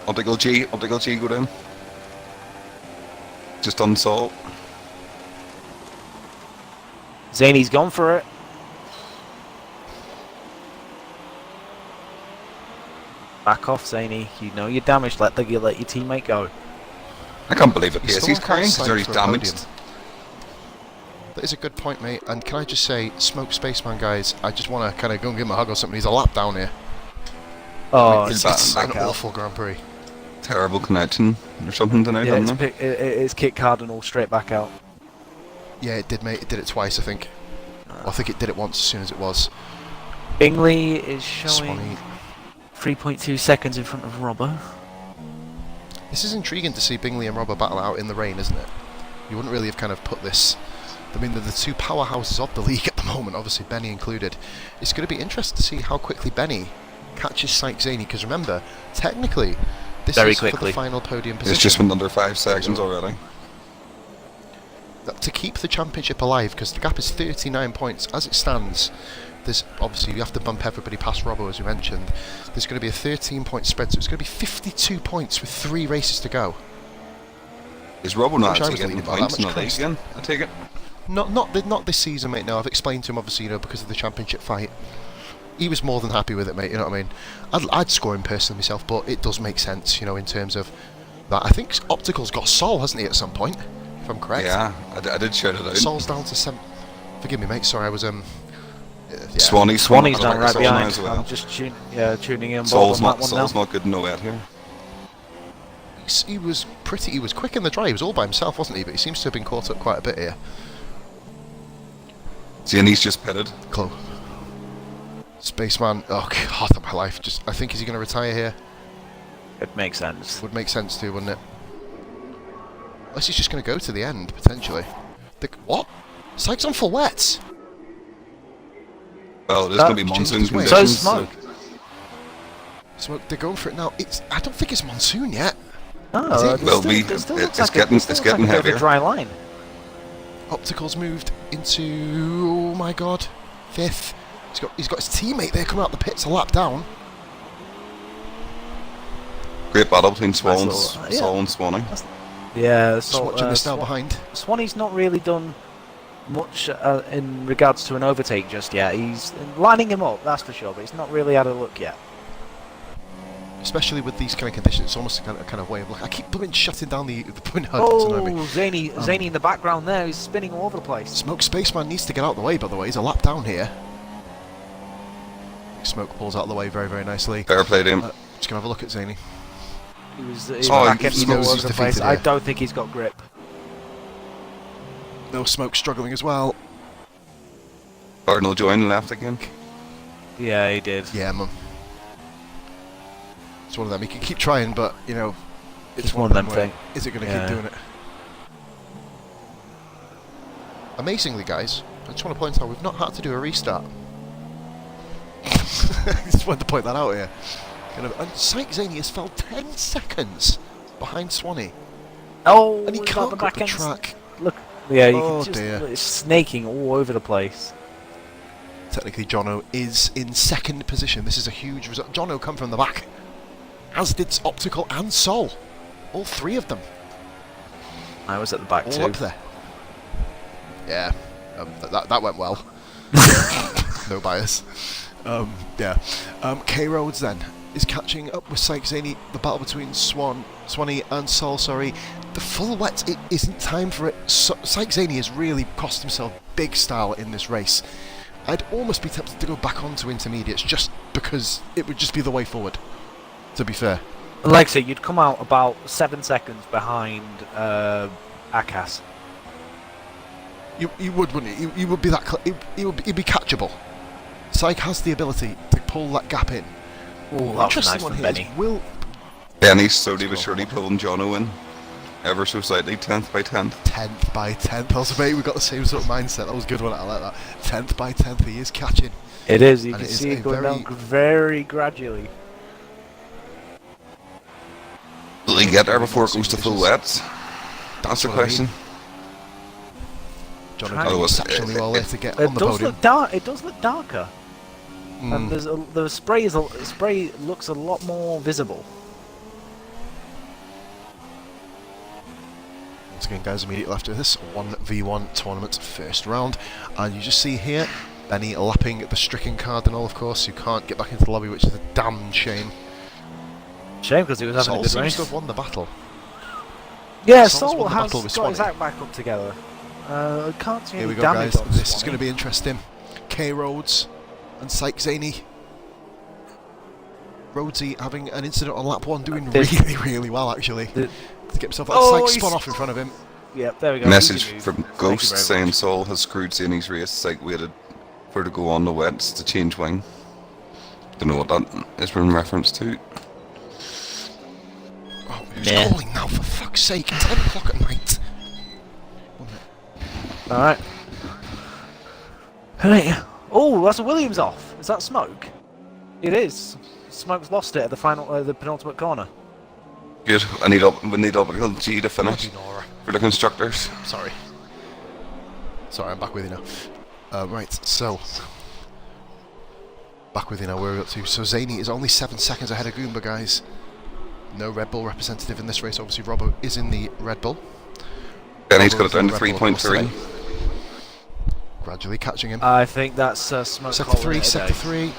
Optical G, go down. Just on salt. Zaney's gone for it. Back off, Zaney. You know you're damaged. Let your teammate go. I can't believe it. He's Yes, still he's on carrying course because side he's for a damaged. podium. That is a good point, mate. And can I just say, Smoke Spaceman, guys, I just want to kind of go and give him a hug or something. He's a lap down here. Oh, He's It's back an out. awful Grand Prix. Terrible connection or something tonight, Yeah, hasn't it? it's kick Cardinal straight back out. Yeah, it did, mate. It did it twice, I think. Well, I think it did it once as soon as it was. Bingley is showing Swanee. 3.2 seconds in front of Robbo. This is intriguing to see Bingley and Robber battle out in the rain, isn't it? You wouldn't really have kind of put this... I mean, they're the two powerhouses of the league at the moment, obviously Benny included. It's going to be interesting to see how quickly Benny catches Sykes Zaney, because remember, technically, this Very is for quickly. the final podium position. It's just been under 5 seconds already. To keep the championship alive, because the gap is 39 points as it stands. There's obviously you have to bump everybody past Robbo, as you mentioned. There's going to be a 13-point spread, so it's going to be 52 points with 3 races to go. Is Robo not Wish I actually was getting leading by points that in much, the league Chris. again? I take it. Not this season, mate. No, I've explained to him, obviously, because of the championship fight. He was more than happy with it, mate. You know what I mean? I'd score him personally myself, but it does make sense, in terms of that. I think Optical's got Sol, hasn't he, at some point? If I'm correct. Yeah, I did shout it out. Sol's down to 7. Forgive me, mate. Sorry, I was yeah. Swanee's down right behind. As well. I'm just tuning in. Sol's on not, that one Sol's now. not good in no out here. He was quick in the dry. He was all by himself, wasn't he? But he seems to have been caught up quite a bit here. Zaney's just pitted. Chloe. Spaceman. Oh God, of my life. I think, is he going to retire here? It makes sense. Would make sense too, wouldn't it? Unless he's just going to go to the end, potentially. What? Sykes on full wets? Well, there's going to be Jesus, monsoon wait. conditions. So Smoke. Smoke, they're going for it now. I don't think it's monsoon yet. No, Is it? Well, it's getting heavier. A dry line. Optical's moved into, oh my God, 5th. He's got his teammate there coming out the pits a lap down. Great battle between Sol Nice little- Sol and Swanee. Yeah, Just so watching this now behind. Swanee's not really done much in regards to an overtake just yet. He's lining him up, that's for sure, but he's not really had a look yet. Especially with these kind of conditions, it's almost a kind of way of look. I keep blooming shutting down the blooming HUD. Oh, to know me. Zaney in the background there, he's spinning all over the place. Smoke Spaceman needs to get out of the way, by the way. He's a lap down here. Smoke pulls out of the way very, very nicely. Fair play to him. Just gonna have a look at Zaney. He was Oh, back he end knows all he's over the place. defeated I here. don't think he's got grip. No, Smoke struggling as well. Cardinal joined left again. Yeah, he did. Yeah, mum. It's one of them. He can keep trying, but it's one of them where thing. Is it going to Yeah. keep doing it? Amazingly, guys, I just want to point out we've not had to do a restart. I just wanted to point that out here. And Sykes Zaney has fell 10 seconds behind Swanee, Oh, and he he's got can't the go up back the end. track. Look, yeah, you Oh, can just dear. it's snaking all over the place. Technically, Jono is in 2nd position. This is a huge result. Jono come from the back, as did Optical and Sol. All 3 of them. I was at the back All too. up there. Yeah, that went well. No bias. Yeah. K Rhodes then is catching up with Sykes Zaney. The battle between Swanee and Sol. Sorry, the full wet. It isn't time for it. Sykes Zaney has really cost himself big style in this race. I'd almost be tempted to go back onto intermediates just because it would just be the way forward. To be fair. Like I say, you'd come out about 7 seconds behind Akas. You would, wouldn't you? You would be that. He'd be catchable. Syke has the ability to pull that gap in. Oh, that was Interesting nice one from here is Benny. Will Benny's slowly but surely pulling Jono in. Ever so slightly, 10th by 10th. 10th by 10th. Also, mate, we've got the same sort of mindset. That was a good one. I like that. 10th by 10th. He is catching. It is. You And can it is see a it going very- down very gradually. Will he get there before it goes to full wets? That's the what I mean. question. John Trying did to- exceptionally well there to get It on the does podium. look dark. It does look darker, Mm. and the spray looks a lot more visible. Once again, guys, immediately after this 1v1 tournament first round, and you just see here Benny lapping the stricken Cardinal, of course, who can't get back into the lobby, which is a damn shame. Shame because he was having Sol a good seems race. to have won the battle. Yeah, Sol's Sol won the has battle with got his Swanee. act back up together. I can't see Here any we go, damage guys. on This is Swanee. going to be interesting. K Rhodes and Syke Zaney. Rhodesy having an incident on lap 1, doing really, really well actually. To get himself out. Oh, Syke spun off in front of him. Yep, there we go. Message Easy move. from Thank you Ghost very saying much. Sol has screwed Zaney's race. Psych waited for her to go on the wets to change wing. Don't know what that is in reference to. Oh, who's Meh. calling now, for fuck's sake? 10 o'clock at night. Alright. Right. Oh, that's a Williams off. Is that Smoke? It is. Smoke's lost it at the final, the penultimate corner. Good. We need Orbital G to finish Bloody Nora. for the constructors. Sorry. Sorry, I'm back with you now. Right, so... Back with you now, where are we up to? So Zaney is only 7 seconds ahead of Goomba, guys. No Red Bull representative in this race. Obviously, Robbo is in the Red Bull. Benny's Robbo got it is in down to the Red Bull, of course, 3.3. today. Gradually catching him. I think that's Smoke. Sector calling 3, it a Sector day. 3.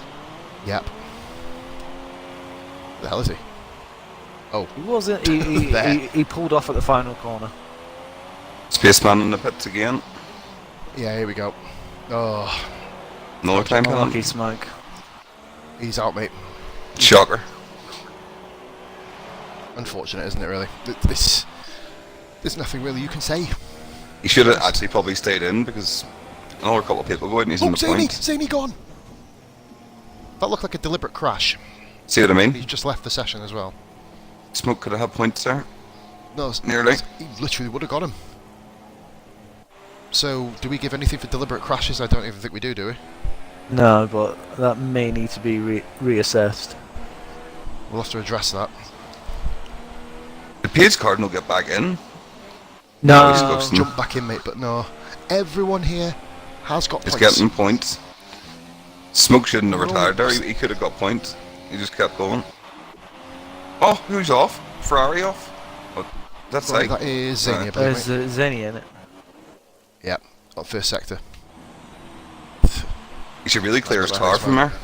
Yep. The hell is he? Oh, He wasn't. There. He pulled off at the final corner. Spaceman in the pits again. yeah, here we go. Oh, Another time Unlucky penalty. Smoke. he's out, mate. Shocker. Unfortunate, isn't it, really? There's nothing really you can say. He should have actually probably stayed in because another couple of people go out and he's in the Zaney! point. Zaney gone! That looked like a deliberate crash. See what I He's mean? just left the session as well. Smoke could have had points there. No, Nearly. He literally would have got him. So, do we give anything for deliberate crashes? I don't even think we do we? No, but that may need to be reassessed. We'll have to address that. Did Paige Cardinal get back in? No, he's ghosting. Jump back in, mate, but no. Everyone here has got He's points. getting points. Smoke shouldn't have We're retired there. all- He could have got points. He just kept going. Oh, who's off? Ferrari off? Oh, that's Sorry, like that is Zaney, I believe, there's mate. Zenny in it. Yep, on first sector. he should really clear his That's car right, from well. there.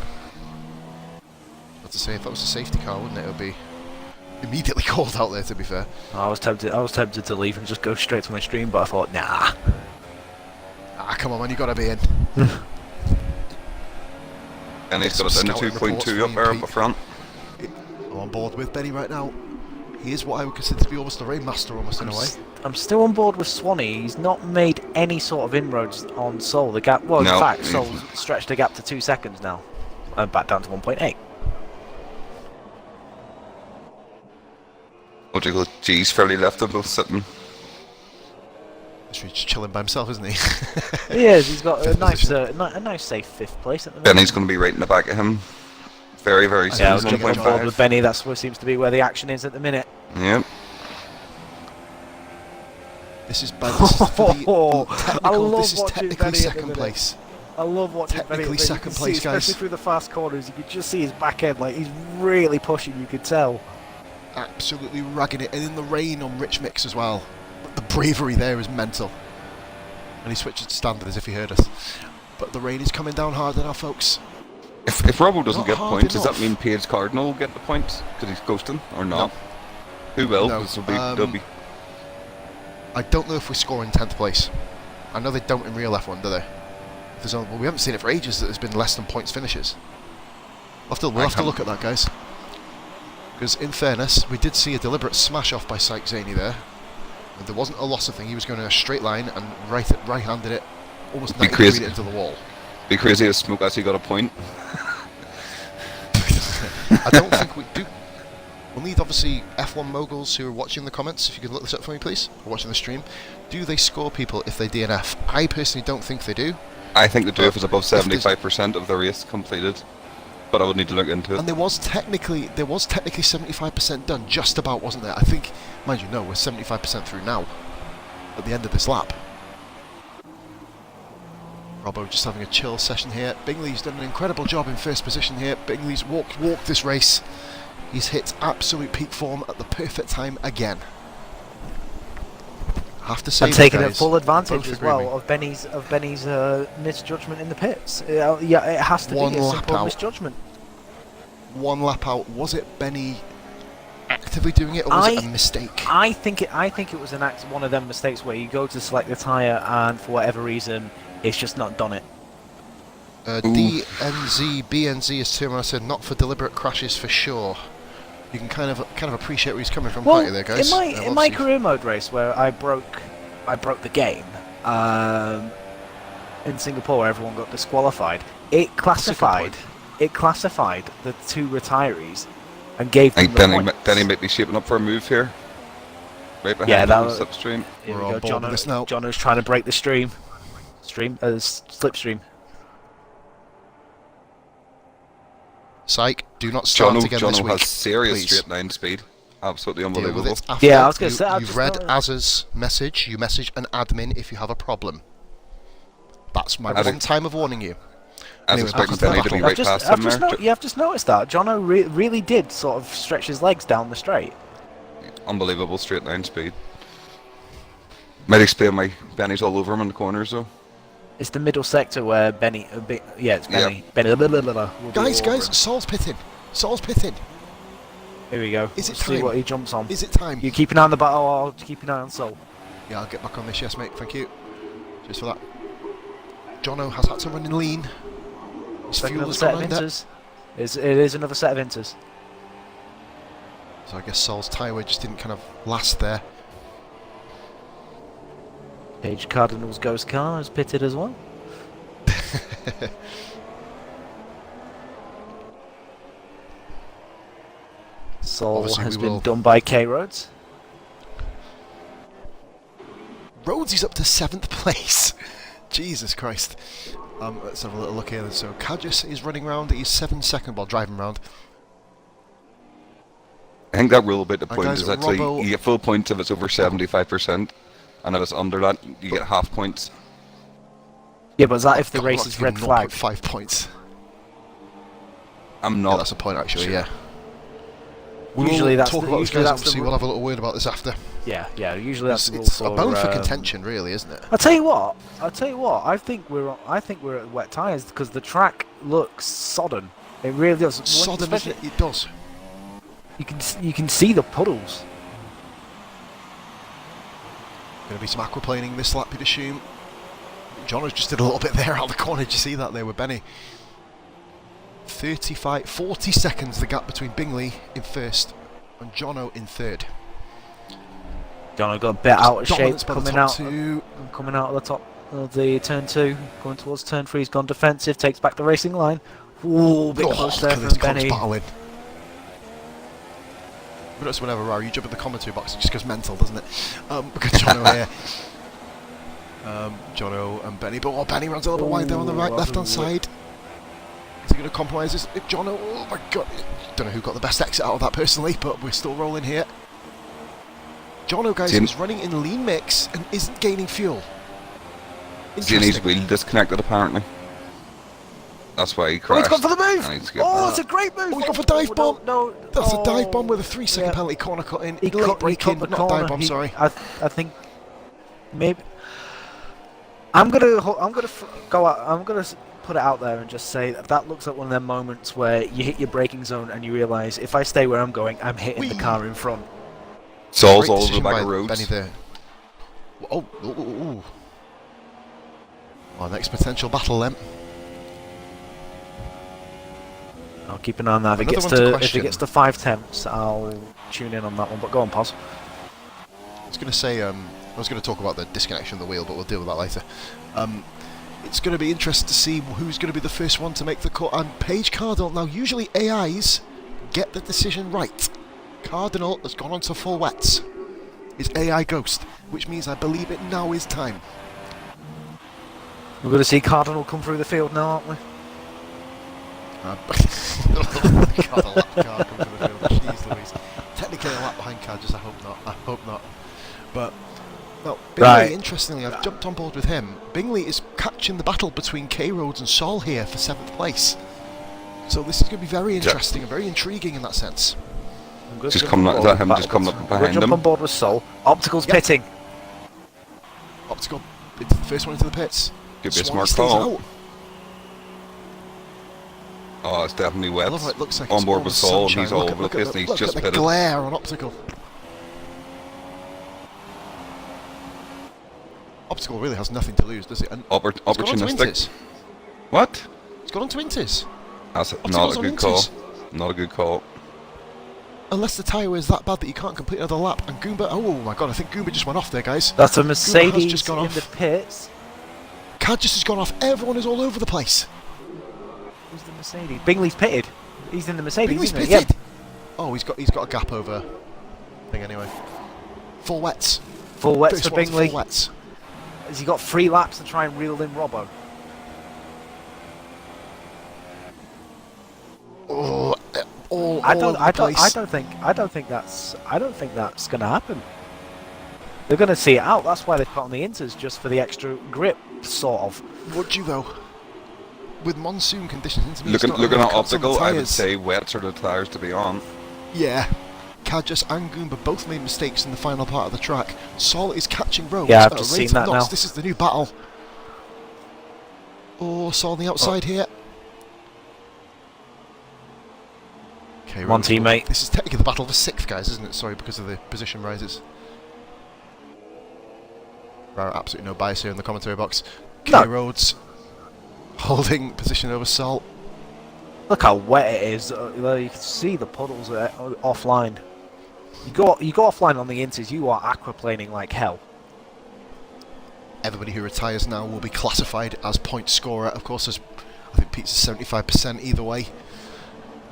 What to say, if that was a safety car, wouldn't it? It would be immediately called out there, to be fair. I was tempted to leave and just go straight to my stream, but I thought, nah. Ah, come on, man, you gotta be in. And he's got it Some down to scouting reports 2.2 up for there you, up Pete. the front. I'm on board with Benny right now. He is what I would consider to be almost a rainmaster, almost in a way. I'm still on board with Swanee. He's not made any sort of inroads on Sol. The gap, well, No, in fact, he- Sol's stretched the gap to 2 seconds now, and back down to 1.8. Logical G's fairly left them both sitting. He's just chilling by himself, isn't he? He is. He's got a Fifth nice, position. a nice safe 5th place at the minute. Benny's going to be right in the back of him. Very, very soon. Yeah, I'll He's jump on board 1.5. with Benny. That's what seems to be where the action is at the minute. Yep. This is bad. This is for the I technical. love This is watching technically Benny at the second minute. place. I love watching Benny. Technically You can second see, place, guys. especially through the fast corners. You could just see his back end, like he's really pushing. You could tell. Absolutely ragging it, and in the rain on Rich Mix as well. But the bravery there is mental. And he switches to standard as if he heard us. But the rain is coming down harder now, folks. If Robbo doesn't Not get hard points, does that enough. mean Paige Cardinal will get the points? Because he's ghosting, or not? Who will? No, 'Cause they'll be... I don't know if we're scoring 10th place. I know they don't in real F1, do they? Well, we haven't seen it for ages that there's been less than points finishes. We'll have to look at that, guys. Because in fairness, we did see a deliberate smash off by Syke Zaney there. And there wasn't a loss of thing. He was going in a straight line and right-handed it, almost Be 90 crazy. feet into the wall. Be crazy if Smoke actually got a point. I don't think we do. We'll need obviously F1 moguls who are watching the comments. If you could look this up for me, please. Or watching the stream. Do they score people if they DNF? I personally don't think they do. I think the do if it's above If there's- 75% of the race completed. But I would need to look into it. And there was technically 75% done, just about, wasn't there? I think, mind you, no, we're 75% through now. At the end of this lap. Robbo just having a chill session here. Bingley's done an incredible job in first position here. Bingley's walked this race. He's hit absolute peak form at the perfect time again. Have to say, And taking guys, full advantage both as agree with well me. of Benny's misjudgment in the pits. Yeah, it has to One be a lap simple out. misjudgment. One lap out. Was it Benny actively doing it, or was it a mistake? I think it was one of them mistakes where you go to select the tyre and for whatever reason it's just not done it. BNZ is too, and I said not for deliberate crashes for sure. You can kind of appreciate where he's coming from, Well, can't you, there, guys? in my career mode race where I broke the game in Singapore, where everyone got disqualified. It classified the 2 retirees and gave them the points. Benny might be shaping up for a move here. Right behind Yeah, that him, was slipstream. Here We're we on go. board with this now. Jono's trying to break the slipstream. Psych, do not start again this Jono week. has serious please. straight 9 speed. Absolutely Deal with unbelievable. it after Yeah, I was going to say. you've read Az's message. You message an admin if you have a problem. That's my one time of warning you. As Anyway, expecting back to the Benny to be right past him there. I've just noticed that Jono really did sort of stretch his legs down the straight. Unbelievable straight 9 speed. Might explain why Benny's all over him in the corners though. It's the middle sector where Benny. It's Benny. Yep. Benny. Will be all over Guys, him. Saul's pitting. Saul's pitting. Here we go. Is it Let's see time? what he jumps on. Is it time? You keep an eye on the battle. I'll keep an eye on Soul. Yeah, I'll get back on this. Yes, mate. Thank you. Just for that. Jono has had to run in lean. His fuel Another has set gone of under. inters. It is another set of inters. So I guess Saul's tyre weight just didn't kind of last there. Page Cardinal's ghost car is pitted as well. Soul Obviously has we been will- done by K Roads. Rhodes is up to 7th place. Jesus Christ. Let's have a little look here. So Kajus is running round. He's 7 second while driving round. I think that rule about the And point guys, is actually Robbo- you get full points if it's over 75%, and if it's under that, you get half points. Yeah, but is that if the God, race I'd is like red to give flag? 0.5 points. I'm Yeah, not. that's a point actually. sure. Yeah. Usually we'll that's talk the- about this, usually guys. that's the Obviously, rule. we'll have a little word about this after. Yeah. Usually that's the rule It's a for, bone for contention, really, isn't it? I'll tell you what. I think we're at wet tyres because the track looks sodden. It really does. Sodden, isn't it? It does. You can see the puddles. Going to be some aquaplaning this lap, you'd assume. Jono's just did a little bit there out of the corner. Did you see that there with Benny? 40 seconds the gap between Bingley in first and Jono in third. Jono got a bit out of shape Dominance by the coming top out. two. Coming out of the top of the turn 2, going towards turn 3, he's gone defensive, takes back the racing line. Ooh, bit close there look at from this close Benny. battling. But that's whenever Rara, you jump in the commentary box, it just goes mental, doesn't it? Look at Jono here. Jono and Benny, but Benny runs a little bit wide there on the right, left-hand side. Is he going to compromise this? Jono, oh my god. Don't know who got the best exit out of that personally, but we're still rolling here. Jono, guys, is running in lean mix and isn't gaining fuel. Ginny's wheel disconnected apparently. That's why he Oh, crashed. he's gone for the move! And he's got- Oh, it's a great move! Oh, he's gone for dive bomb! No, That's a dive bomb with a 3-second yeah. penalty corner cut in. He Late cut braking, the not corner. dive bomb, sorry. I think maybe I'm gonna go out. I'm gonna put it out there and just say that looks like one of them moments where you hit your braking zone and you realise if I stay where I'm going, I'm hitting the car in front. Saul's Great all over decision the back by of Rhodes. Benny there. Oh, Well, next potential battle then. I'll keep an eye on that. If Another it one to gets question. 5 temps, I'll tune in on that one. But go on, pause. I was going to say, I was going to talk about the disconnection of the wheel, but we'll deal with that later. It's going to be interesting to see who's going to be the first one to make the cut. And Paige Cardinal, now usually AIs get the decision right. Cardinal has gone on to full wets. It's AI Ghost, which means I believe it now is time. We're going to see Cardinal come through the field now, aren't we? God, a lap car come to the field. Jeez Louise. Technically a lap behind car, just I hope not. I hope not. But, well, Bingley, Right. interestingly, I've jumped on board with him. Bingley is catching the battle between K Roads and Saul here for 7th place. So this is going to be very interesting and very intriguing in that sense. Just coming up, is that him just coming up We'll behind jump him? on board with Sol. Optical's Yep. pitting. Optical, it's the first one into the pits. Could be a Swan smart stays call. out. Oh, it's definitely wet. I love how it looks like On it's board all with the Saul, and sunshine. he's all Look over the at place, and he's look just at the pitted. glare on Optical. Optical really has nothing to lose, does it? And it's gone on to Opportunistic. Inters. What? It's gone on to Inters. That's not Optical's a on good call. Inters. Not a good call. Unless the tyre is that bad that you can't complete another lap. And Goomba, oh my god, I think Goomba just went off there, guys. That's a Goomba Mercedes has just gone in off. the pits. Cad just has gone off. Everyone is all over the place. Who's the Mercedes? Bingley's pitted. He's in the Mercedes, Bingley's isn't he? pitted. Yeah. Oh, he's got a gap over thing anyway. Full wets. Full wets First for one's Bingley. Full wets. Has he got 3 laps to try and reel in Robbo? Oh, all I over the place. don't think that's going to happen. They're going to see it out. That's why they put on the Inters, just for the extra grip, sort of. Would you though? With monsoon conditions, Looking at Optical, I would tyres. say wets are the tyres to be on. Yeah. Cadges and Goomba both made mistakes in the final part of the track. Sol is catching Rhodes Yeah, I've at just a rate seen of that knots. now. This is the new battle. Oh, Sol on the outside here. Okay, One Rhodes, teammate. This is technically the battle of the 6th, guys, isn't it? Sorry, because of the position rises. Right, absolutely no bias here in the commentary box. No. Rhodes holding position over Sol. Look how wet it is. You can see the puddles offline. You go offline on the Inters, you are aquaplaning like hell. Everybody who retires now will be classified as point scorer. Of course, there's, I think Pete's 75% either way.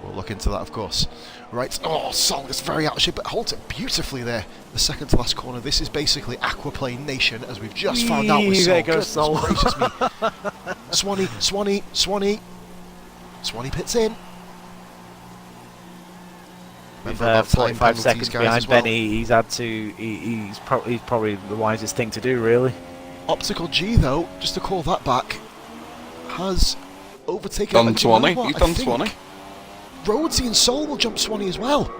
We'll look into that, of course. Right, oh, Sol is very out of shape, but holds it beautifully there. The second to last corner. This is basically aquaplane nation, as we've just found out with Sol. There goes Sol. Gracious me. Swanee pits in. With Remember about time 45 penalties, seconds guys, behind as well. Benny, he's had to. He's probably the wisest thing to do, really. Optical G, though, just to call that back, has overtaken. Done and do you know Swanee. what? He's I done think Swanee. Rhodesy and Sol will jump Swanee as well.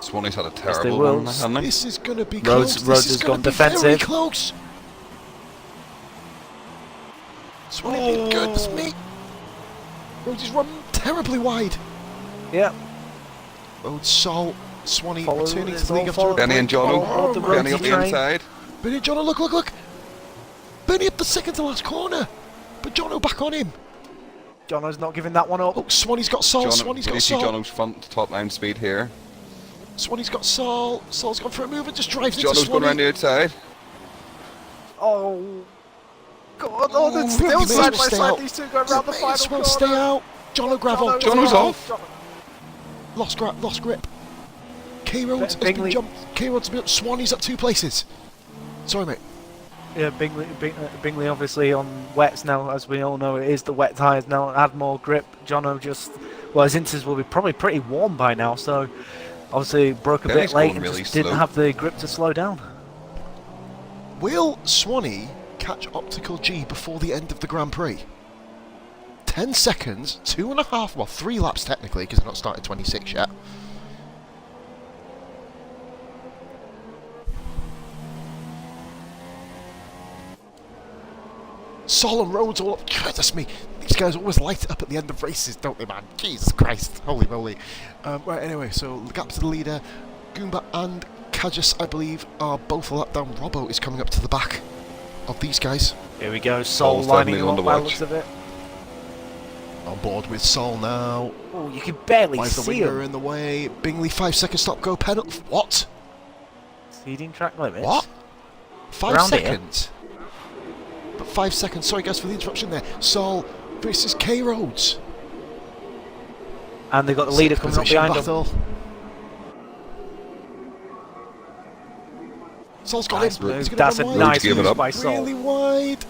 Swanee's had a they terrible will. one, hasn't he? This is going to be Rhodes- close. Rhodes This is has going gone to be very defensive. close. Swanee did good. That's me. Rhodes is run terribly wide. Yeah. Rhodes, Sol, Swanee Follow returning this to the league all after a forward. Benny and break. Jono. Oh, the Benny up Rhodesy the train. inside. Benny and Jono, look. Benny up the second to last corner. But Jono back on him. Jono's not giving that one up. Oh, Swanee's got Sol. Swanee's Can got you see Sol. Jono's front top line speed here? Swanee's got Sol. Sol's gone for a move and just drives into Jono's going around Swanee. the outside. Oh. God, oh, they're Ooh, still he may side as by well stay side. out. These two go around the May final as well corner. stay out. Jono gravel. Jono's off. Lost grip. K Rhodes has Bingley. been jumped. K Rhodes has been Swanee's up 2 places. Sorry, mate. Yeah, Bingley obviously on wets now, as we all know. It is the wet tyres now. Add more grip. Jono just, well, his Inters will be probably pretty warm by now. So obviously broke a Benny's bit late going and really just didn't slow. have the grip to slow down. Will Swanee catch Optical G before the end of the Grand Prix? 10 seconds, 2.5, well, 3 laps technically, because they're not started 26 yet. Sol and Rhodes all up. Goodness me, these guys always light it up at the end of races, don't they, man? Jesus Christ, holy moly. Right, anyway, so the gap to the leader. Goomba and Kajas, I believe, are both a lap down. Robbo is coming up to the back of these guys. Here we go. Sol Sol's lining definitely up on by the the watch. looks of it. On board with Sol now. Oh, you can barely Why is the see winger him. in the way? Bingley, 5-second stop go penalty. What? Exceeding track limits. What? 5 Around here. seconds? But 5 seconds. Sorry, guys, for the interruption there. Sol versus K Rhodes. And they've got the leader coming up Position behind them. battle. Sol's got Nice him. move. He's gonna That's a run wide. nice Give it move up. by Sol. Really wide.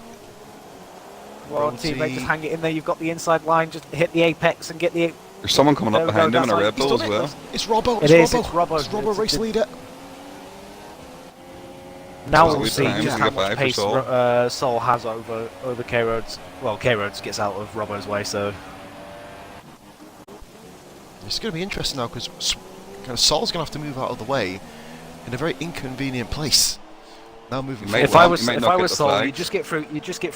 Well, Rhodesy. teammate, just hang it in there. You've got the inside line. Just hit the apex and get the. There's someone coming There up we behind go, him in a that's Red like- He's Bull done as it. well. It's Robbo. It is, it's Robbo. It's Robbo, It's race a- leader. Now That's a we'll good see time. just We how get much by for pace Sol. Sol has over K Rhodes. Well, K Rhodes gets out of Robbo's way, so It's going to be interesting now because kind of Sol's going to have to move out of the way in a very inconvenient place Now moving You might forward. want- might If not I get was the Sol, flag. you just get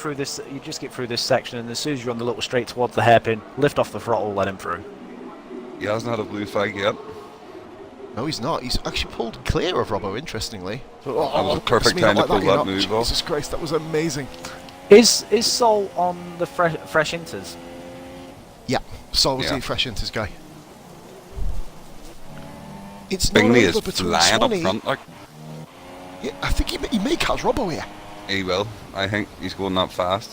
through this section, and as soon as you're on the little straight towards the hairpin, lift off the throttle, let him through. He hasn't had a blue flag yet. No, he's not. He's actually pulled clear of Robbo, interestingly. That was a perfect me not time to like pull you that know. move off. Jesus Christ, that was amazing. Is Sol on the fresh inters? Yeah, Sol was Yeah. the fresh inters guy. It's not Bingley over is between flying up Swanee. front. Like, Yeah, I think he may catch Robbo here. he will. I think he's going that fast.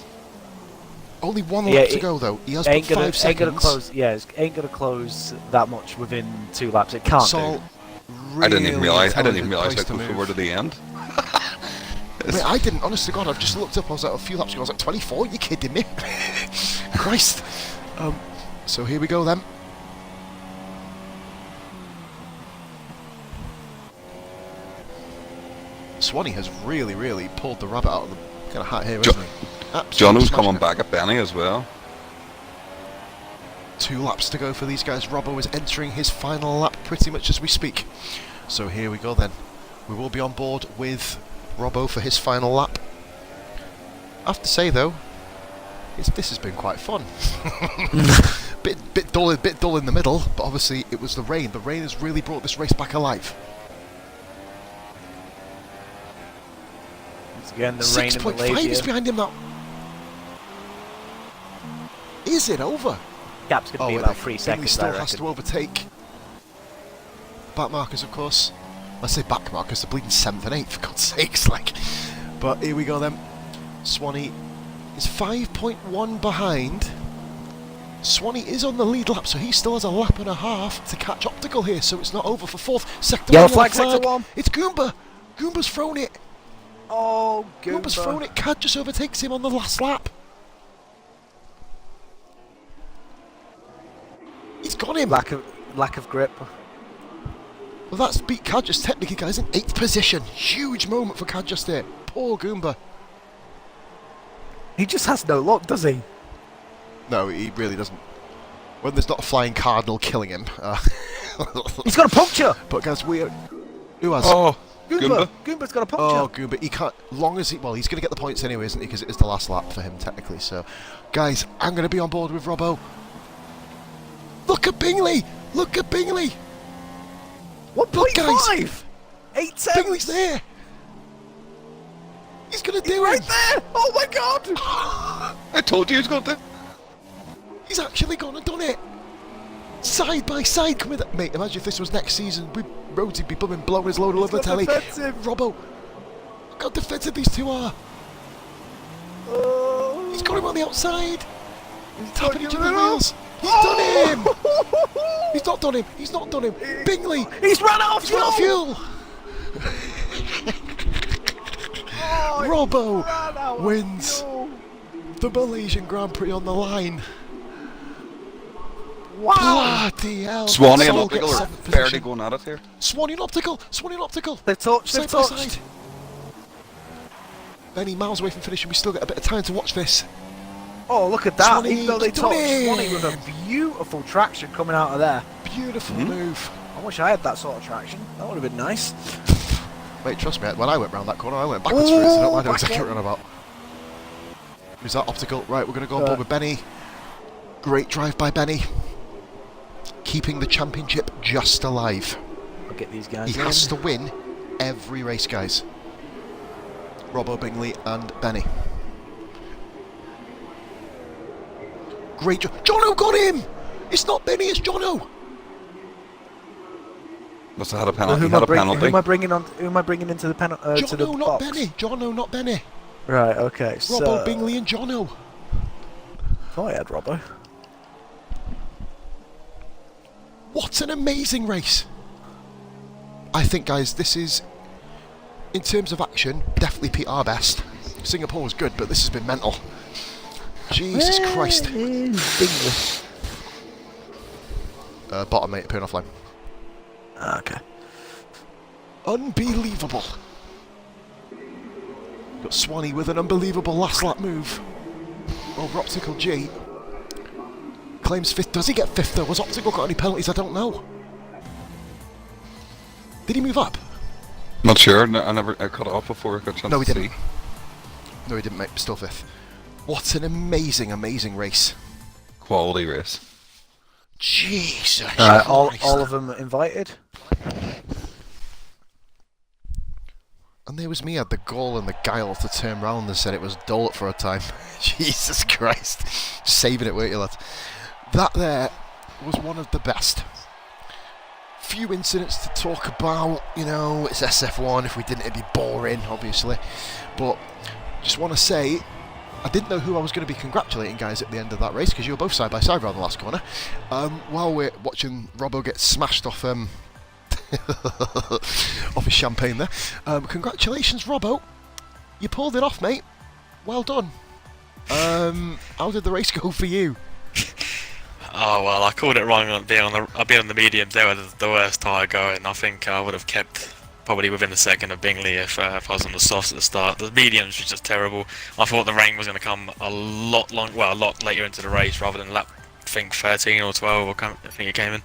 Only one Yeah, lap to it go though. He has but 5 seconds. Ain't gonna close. Yeah, it ain't gonna close that much within 2 laps. It can't Sol, do. I didn't even really realise. I didn't even intelligent realise place how to close we move. were to the end. Mate, I didn't. Honest to God, I've just looked up. I was like, a few laps ago. I was like, 24. You kidding me? Christ. So here we go then. Swanee has really pulled the rabbit out of the kind of hat here, Jo- isn't he? Absolutely Jono's smashing coming it. back at Benny as well. 2 laps to go for these guys. Robbo is entering his final lap pretty much as we speak. So here we go then. We will be on board with Robbo for his final lap. I have to say though, this has been quite fun. bit dull in the middle, but obviously it was the rain. The rain has really brought this race back alive. Once again, the rain in 6.5 is Malaysia. behind him now. Is it over? Gap's gonna be wait, about no, 3 Bingley seconds. still I has reckon. to overtake. Back markers, of course. I say back markers, they're bleeding 7th and 8th, for God's sakes, like. But here we go then. Swanee is 5.1 behind. Swanee is on the lead lap, so he still has a lap and a half to catch Optical here, so it's not over for 4th. Sector Yellow 1, flag, sector 1. It's Goomba. Goomba's thrown it. Oh, Goomba's thrown it. Cad just overtakes him on the last lap. He's got him. Lack of grip. Well, that's beat Cadjus technically, guys, in 8th position. Huge moment for Cadjus there. Poor Goomba. He just has no luck, does he? No, he really doesn't. When there's not a flying cardinal killing him. He's got a puncture. But guys, who has? Oh, Goomba. Goomba. Goomba's got a Oh, puncture. Goomba. He can't. Long as he. Well, he's going to get the points anyway, isn't he? Because it is the last lap for him, technically. So, guys, I'm going to be on board with Robbo. Look at Bingley. Look at Bingley. 1.5. 8 seconds. Bingley's there. He's going to do Right it. there. Oh my God. I told you he was going to. He's actually gone and done it! Side by side, come with it. Mate, imagine if this was next season, Rhodes'd be blowing his load all over the telly. Robbo, look how defensive these two are. Oh. He's got him on the outside. He's tapping each taking other's it off. wheels. He's done him! He's not done him. He's not done him. Bingley, He's run out of he's run out of fuel. Oh, Robbo ran out of wins fuel. the Malaysian Grand Prix on the line. Wow. Bloody hell. Swanee and Sol Optical gets are 7th fairly position. going at it here. Swanee and Optical. Swanee and Optical. They've touched. Side They've by touched. side. Benny miles away from finishing. We still get a bit of time to watch this. Oh, look at that. Swanee, Even though they he's done touched, it. Swanee with a beautiful traction coming out of there. Beautiful Mhm. move. I wish I had that sort of traction. That would have been nice. Wait, trust me, when I went round that corner, I went backwards first. I don't know back exactly in. what you're on about. Who's that? Optical. Right, we're going to go on board with Benny. Great drive by Benny. Keeping the championship just alive. I'll get these guys He in. has to win every race, guys. Robbo, Bingley and Benny. Great job. Jono got him! It's not Benny, it's Jono! Must have had a Who penalty. He am, had I a bring, penalty. who am I bringing on? Who am I bringing into the to the Jono, not box? Benny. Jono, not Benny. Right. Okay. Robbo, So Bingley and Jono. thought I had Robbo. What an amazing race! I think, guys, this is, in terms of action, definitely PR best. Singapore was good, but this has been mental. Jesus Christ. Bingley. Bottom, mate, appearing offline. Okay. Unbelievable. Got Swanee with an unbelievable last lap move. Over Optical G. Claims 5th. Does he get 5th though? Was Optical got any penalties? I don't know. Did he move up? Not sure. I cut it off before I got a chance No, we to didn't. see. No, he didn't, mate. Still 5th. What an amazing, amazing race. Quality race. Jesus all Christ. of them invited. And there was me, had the gall and the guile to turn round and said it was dull for a time. Jesus Christ. Saving it, weren't you, lads? That there was one of the best. Few incidents to talk about, you know, it's SF1, if we didn't it'd be boring, obviously. But just want to say, I didn't know who I was going to be congratulating, guys, at the end of that race, because you were both side by side around the last corner. While we're watching Robbo get smashed off off his champagne there. Congratulations, Robbo. You pulled it off, mate. Well done. How did the race go for you? Oh well, I called it wrong on being on the mediums. They were the worst tyre going. I think I would have kept probably within a second of Bingley if I was on the softs at the start. The mediums was just terrible. I thought the rain was going to come a lot later into the race rather than lap, I think 13 or 12 I think it came in,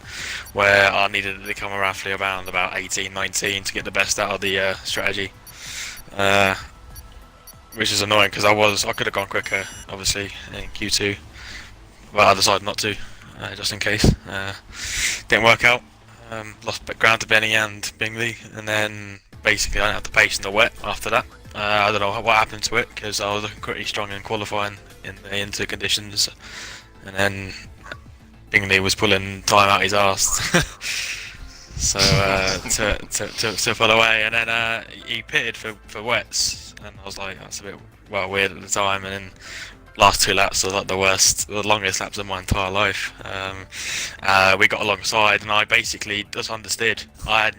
where I needed it to come roughly around about 18, 19 to get the best out of the strategy. Which is annoying because I could have gone quicker, obviously, in Q2, but I decided not to, just in case. Didn't work out. Lost ground to Benny and Bingley, and then basically I didn't have the pace in the wet after that. I don't know what happened to it because I was looking pretty strong in qualifying in the into conditions, and then Bingley was pulling time out his arse. So to pull away, and then he pitted for wets, and I was like, that's a bit weird at the time. And then last 2 laps were like the longest laps of my entire life. We got alongside, and I basically just understeered. I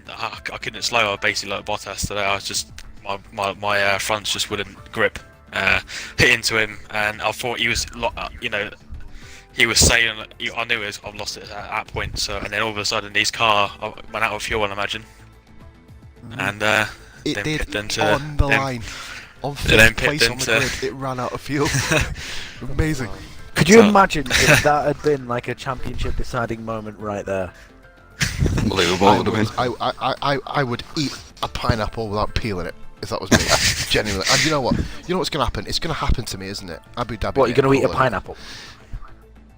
couldn't slow. I basically like Bottas today. I was just my fronts just wouldn't grip. Hit into him, and I thought he was, he was saying, I knew I've lost it at that point. So, and then all of a sudden, his car went out of fuel, I imagine, and It then did pipped into on the line. On 5th place on the grid, it ran out of fuel. Amazing. Could you imagine if that had been like a championship deciding moment right there? Unbelievable. I It would have been. I would eat a pineapple without peeling it if that was me. Genuinely. And you know what? You know what's going to happen? It's going to happen to me, isn't it? Abu Dhabi. What, you're going to eat a Cool, pineapple?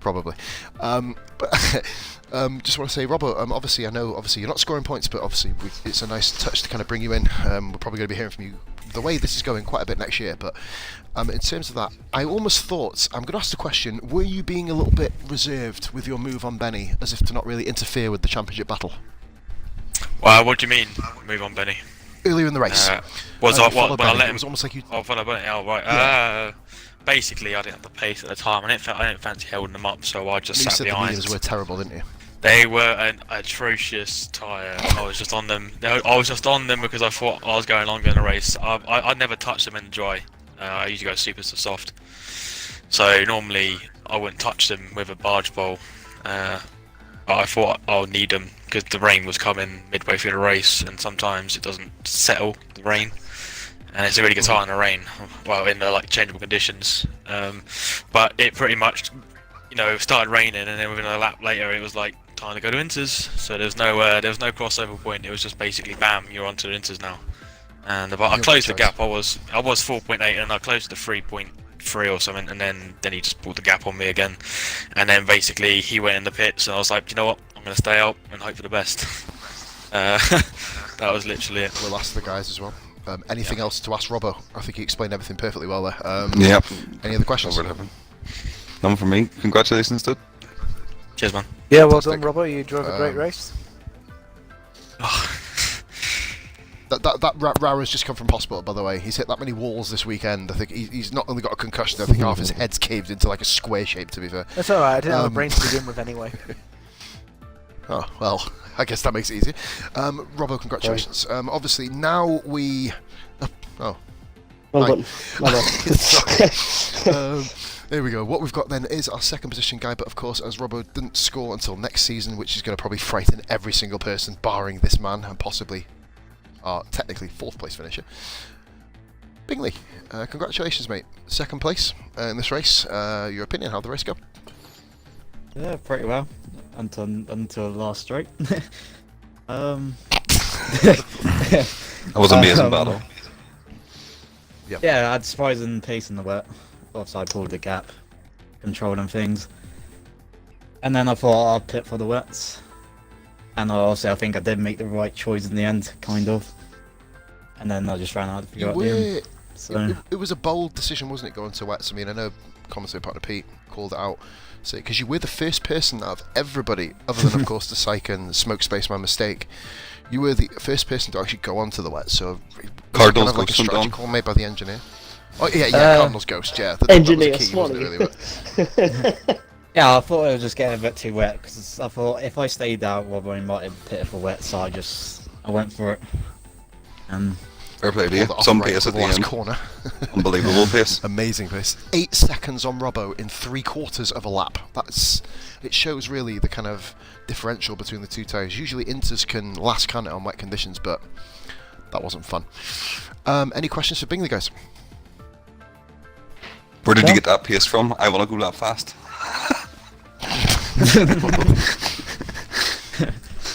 Probably. But just want to say, Robbo, obviously, I know you're not scoring points, but obviously it's a nice touch to kind of bring you in. We're probably going to be hearing from you the way this is going quite a bit next year, but in terms of that, I almost thought, I'm going to ask the question, were you being a little bit reserved with your move on Benny, as if to not really interfere with the championship battle? Well, what do you mean, move on, Benny? Earlier in the race. Was I what? When I Benny, let it him? was almost like you... Oh, followed Benny. Oh, right. Yeah. Basically, I didn't have the pace at the time. I didn't fancy holding them up, so I just You sat said the behind. mediums were terrible, didn't you? They were an atrocious tyre. I was just on them. I was just on them because I thought I was going longer in the race. I never touched them in the dry. I usually go super soft. So normally I wouldn't touch them with a barge bowl. But I thought I'll need them because the rain was coming midway through the race, and sometimes it doesn't settle the rain, and it's a really good time in the rain. Well, in the changeable conditions. But it pretty much, started raining, and then within a lap later, it was like time to go to inters. So there was no crossover point. It was just basically bam, you're onto the inters now. And I closed the gap. I was 4.8, and I closed to 3.3 or something, and then he just pulled the gap on me again. And then basically he went in the pits, and I was like, you know what? I'm gonna stay out and hope for the best. That was literally it. We'll ask the guys as well. Anything else to ask Robbo? I think he explained everything perfectly well there. Yep. Any other questions? None from me. Congratulations, dude. Cheers, man. Yeah, well done, Robert. You drove a great race. That Rara's just come from hospital, by the way. He's hit that many walls this weekend. I think he's not only got a concussion, I think half his head's caved into like a square shape, to be fair. That's alright, I didn't have a brain to begin with anyway. Oh, well, I guess that makes it easier. Robbo, congratulations. Obviously, now we... Well done. There we go. What we've got then is our second position guy, but of course, as Robbo didn't score until next season, which is going to probably frighten every single person, barring this man, and possibly our technically 4th place finisher. Bingley, congratulations, mate. 2nd place in this race. Your opinion, how'd the race go? Yeah, pretty well. Until last straight. That was an amazing battle. Yeah, I had surprising pace in the wet. Obviously, I pulled the gap, controlling things. And then I thought I'd pit for the wets. And also, I think I did make the right choice in the end, kind of. And then I just ran out of the end. So. It was a bold decision, wasn't it, going to wets? I mean, I know commentator partner Pete called it out, because you were the first person out of everybody, other than of course the Psych and Smoke Spaceman mistake. You were the first person to actually go onto the wet, so Cardinals kind of like a Ghost strategy went call made by the engineer. Oh yeah, Cardinals Ghost, yeah. That Engineer was a key, wasn't it, really? But Yeah, I thought it was just getting a bit too wet, because I thought if I stayed out, Robbo might have pit for wet, so I went for it. And Fair play to you. pulled it off Some right pace to at the the last end. corner. Unbelievable pace. Amazing pace. 8 seconds on Robbo in 3/4 of a lap. It shows really the kind of differential between the two tyres. Usually Inters can last can it on wet conditions, but that wasn't fun. Any questions for Bingley, guys? Where did you get that pace from? I want to go that fast.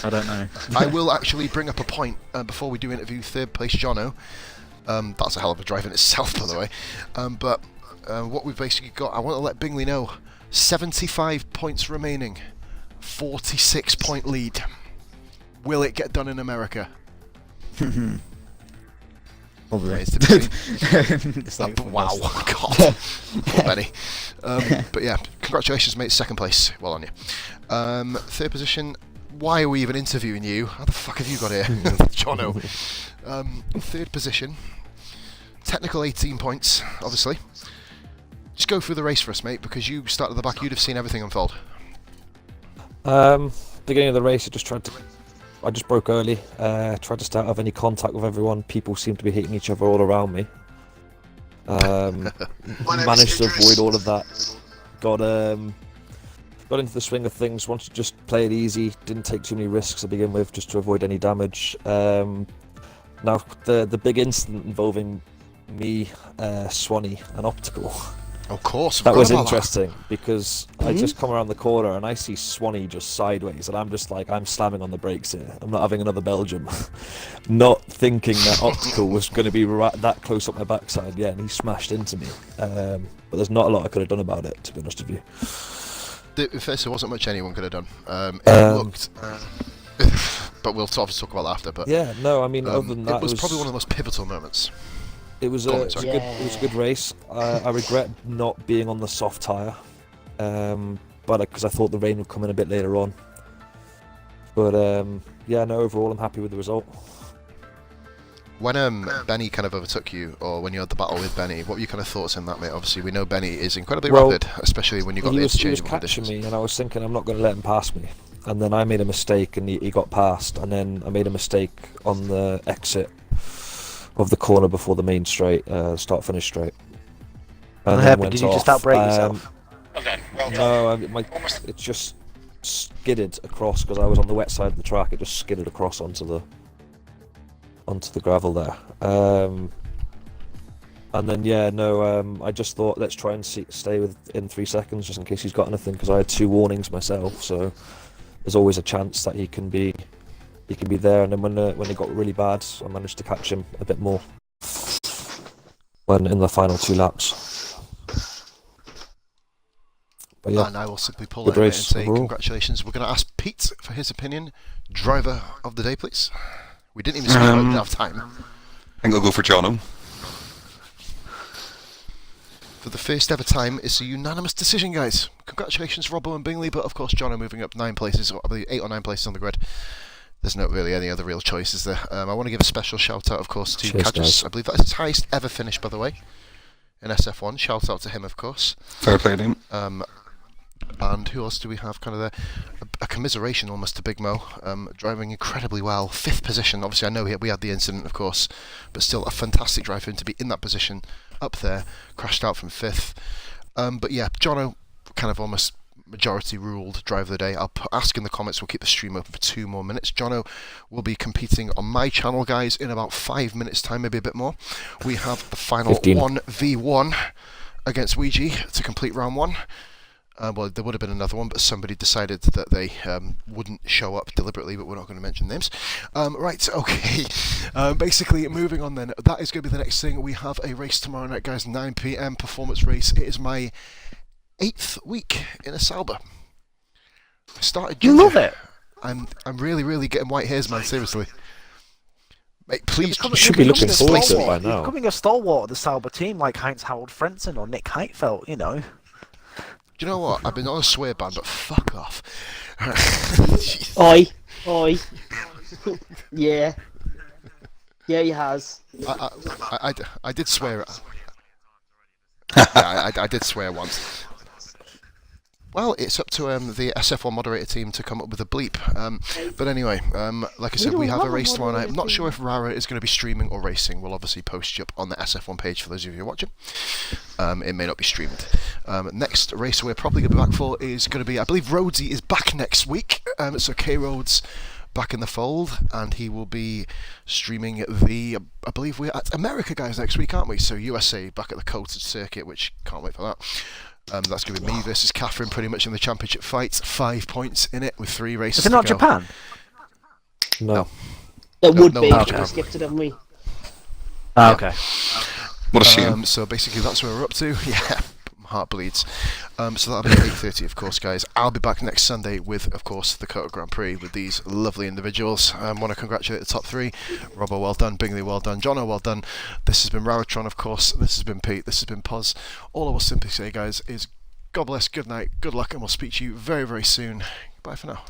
I don't know. I will actually bring up a point before we do interview third place Jono. That's a hell of a drive in itself, by the way. But what we've basically got, I want to let Bingley know, 75 points remaining, 46 point lead. Will it get done in America? Probably. Remains to be seen. It's like Wow, God. Poor Benny. But yeah, congratulations, mate. Second place. Well on you. Third position. Why are we even interviewing you? How the fuck have you got here? Jono. Third position. Technical 18 points, obviously. Just go through the race for us, mate, because you started at the back. You'd have seen everything unfold. Beginning of the race, I just broke early. Tried to start have any contact with everyone. People seemed to be hitting each other all around me. Managed to avoid all of that. Got into the swing of things. Wanted to just play it easy. Didn't take too many risks to begin with, just to avoid any damage. Now the big incident involving me, Swanee, and Optical. Of course. That was interesting because I just come around the corner and I see Swanee just sideways, and I'm just like, I'm slamming on the brakes here. I'm not having another Belgium. Not thinking that Optical was going to be that close up my backside. Yeah, and he smashed into me. But there's not a lot I could have done about it, to be honest with you. First, there wasn't much anyone could have done. It looked... but we'll obviously talk about that after. But yeah, no, I mean, other than that, it was probably one of the most pivotal moments. It was a good race. I regret not being on the soft tyre, but because I thought the rain would come in a bit later on. But yeah, no, overall I'm happy with the result. When Benny kind of overtook you, or when you had the battle with Benny, what were your kind of thoughts in that, mate? Obviously, we know Benny is incredibly rapid, especially when you got the interchangeable He was catching conditions. me, and I was thinking I'm not going to let him pass me. And then I made a mistake, and he got past. And then I made a mistake on the exit of the corner before the main straight, start-finish straight. And then happy, went did you just off. outbrake yourself? Okay, well done. No, it just skidded across because I was on the wet side of the track. It just skidded across onto the gravel there. And then I just thought let's try and stay within 3 seconds just in case he's got anything, because I had 2 warnings myself. So there's always a chance that he can be there. And then when it got really bad, I managed to catch him a bit more when in the final 2 laps. But yeah, And I will simply pull good that in and race say overall. congratulations. We're going to ask Pete for his opinion. Driver of the day, please. We didn't even speak about it, didn't have time. I think I'll go for Jono. For the first ever time, it's a unanimous decision, guys. Congratulations, Robbo and Bingley, but of course, Jono moving up 9 places, or I believe 8 or 9 places on the grid. There's not really any other real choices there. I want to give a special shout out, of course, to Cheers, Cadges. guys. I believe that's his highest ever finish, by the way, in SF1. Shout out to him, of course. Fair play to him. And who else do we have kind of there? A commiseration almost to Big Mo, driving incredibly well. 5th position, obviously I know we had the incident, of course, but still a fantastic drive for him to be in that position, up there, crashed out from 5th. But yeah, Jono, kind of almost majority ruled driver of the day. I'll ask in the comments, we'll keep the stream open for 2 more minutes. Jono will be competing on my channel, guys, in about 5 minutes time, maybe a bit more. We have the final 15. 1v1 against Ouija to complete round 1. Well, there would have been another one, but somebody decided that they wouldn't show up deliberately, but we're not going to mention names. Right, okay. Basically, moving on then, that is going to be the next thing. We have a race tomorrow night, guys, 9 PM performance race. It is my 8th week in a Sauber. I started You ginger. love it. I'm really, really getting white hairs, man, seriously. Mate, please, You should be looking forward to it by You're now. becoming a stalwart of the Sauber team, like Heinz Harold Frentzen or Nick Heidfeld, you know. do you know what? I've been on a swear ban, but fuck off. Oi, oi. Yeah. Yeah, he has. I did swear. Yeah, I did swear once. Well, it's up to the SF1 moderator team to come up with a bleep. But anyway, like I said, we have a race tomorrow night. I'm not sure if Rara is going to be streaming or racing. We'll obviously post you up on the SF1 page for those of you watching. It may not be streamed. Next race we're probably going to be back for is going to be, I believe Rhodesy is back next week. So K-Rhodes back in the fold, and he will be streaming I believe we're at America, guys, next week, aren't we? So USA back at the coated circuit, which can't wait for that. That's going to be me versus Catherine pretty much in the championship fight. 5 points in it with 3 races Is it not to go. Japan? No. It would no, be. okay. We skipped it, haven't we? Okay. What a shame. So basically that's where we're up to. Yeah, my heart bleeds. So that'll be at 8:30, of course, guys. I'll be back next Sunday with, of course, the Kota Grand Prix with these lovely individuals. I want to congratulate the top 3. Robbo, well done. Bingley, well done. Jono, well done. This has been Raratron, of course. This has been Pete. This has been Poz. All I will simply say, guys, is God bless, good night, good luck, and we'll speak to you very, very soon. Bye for now.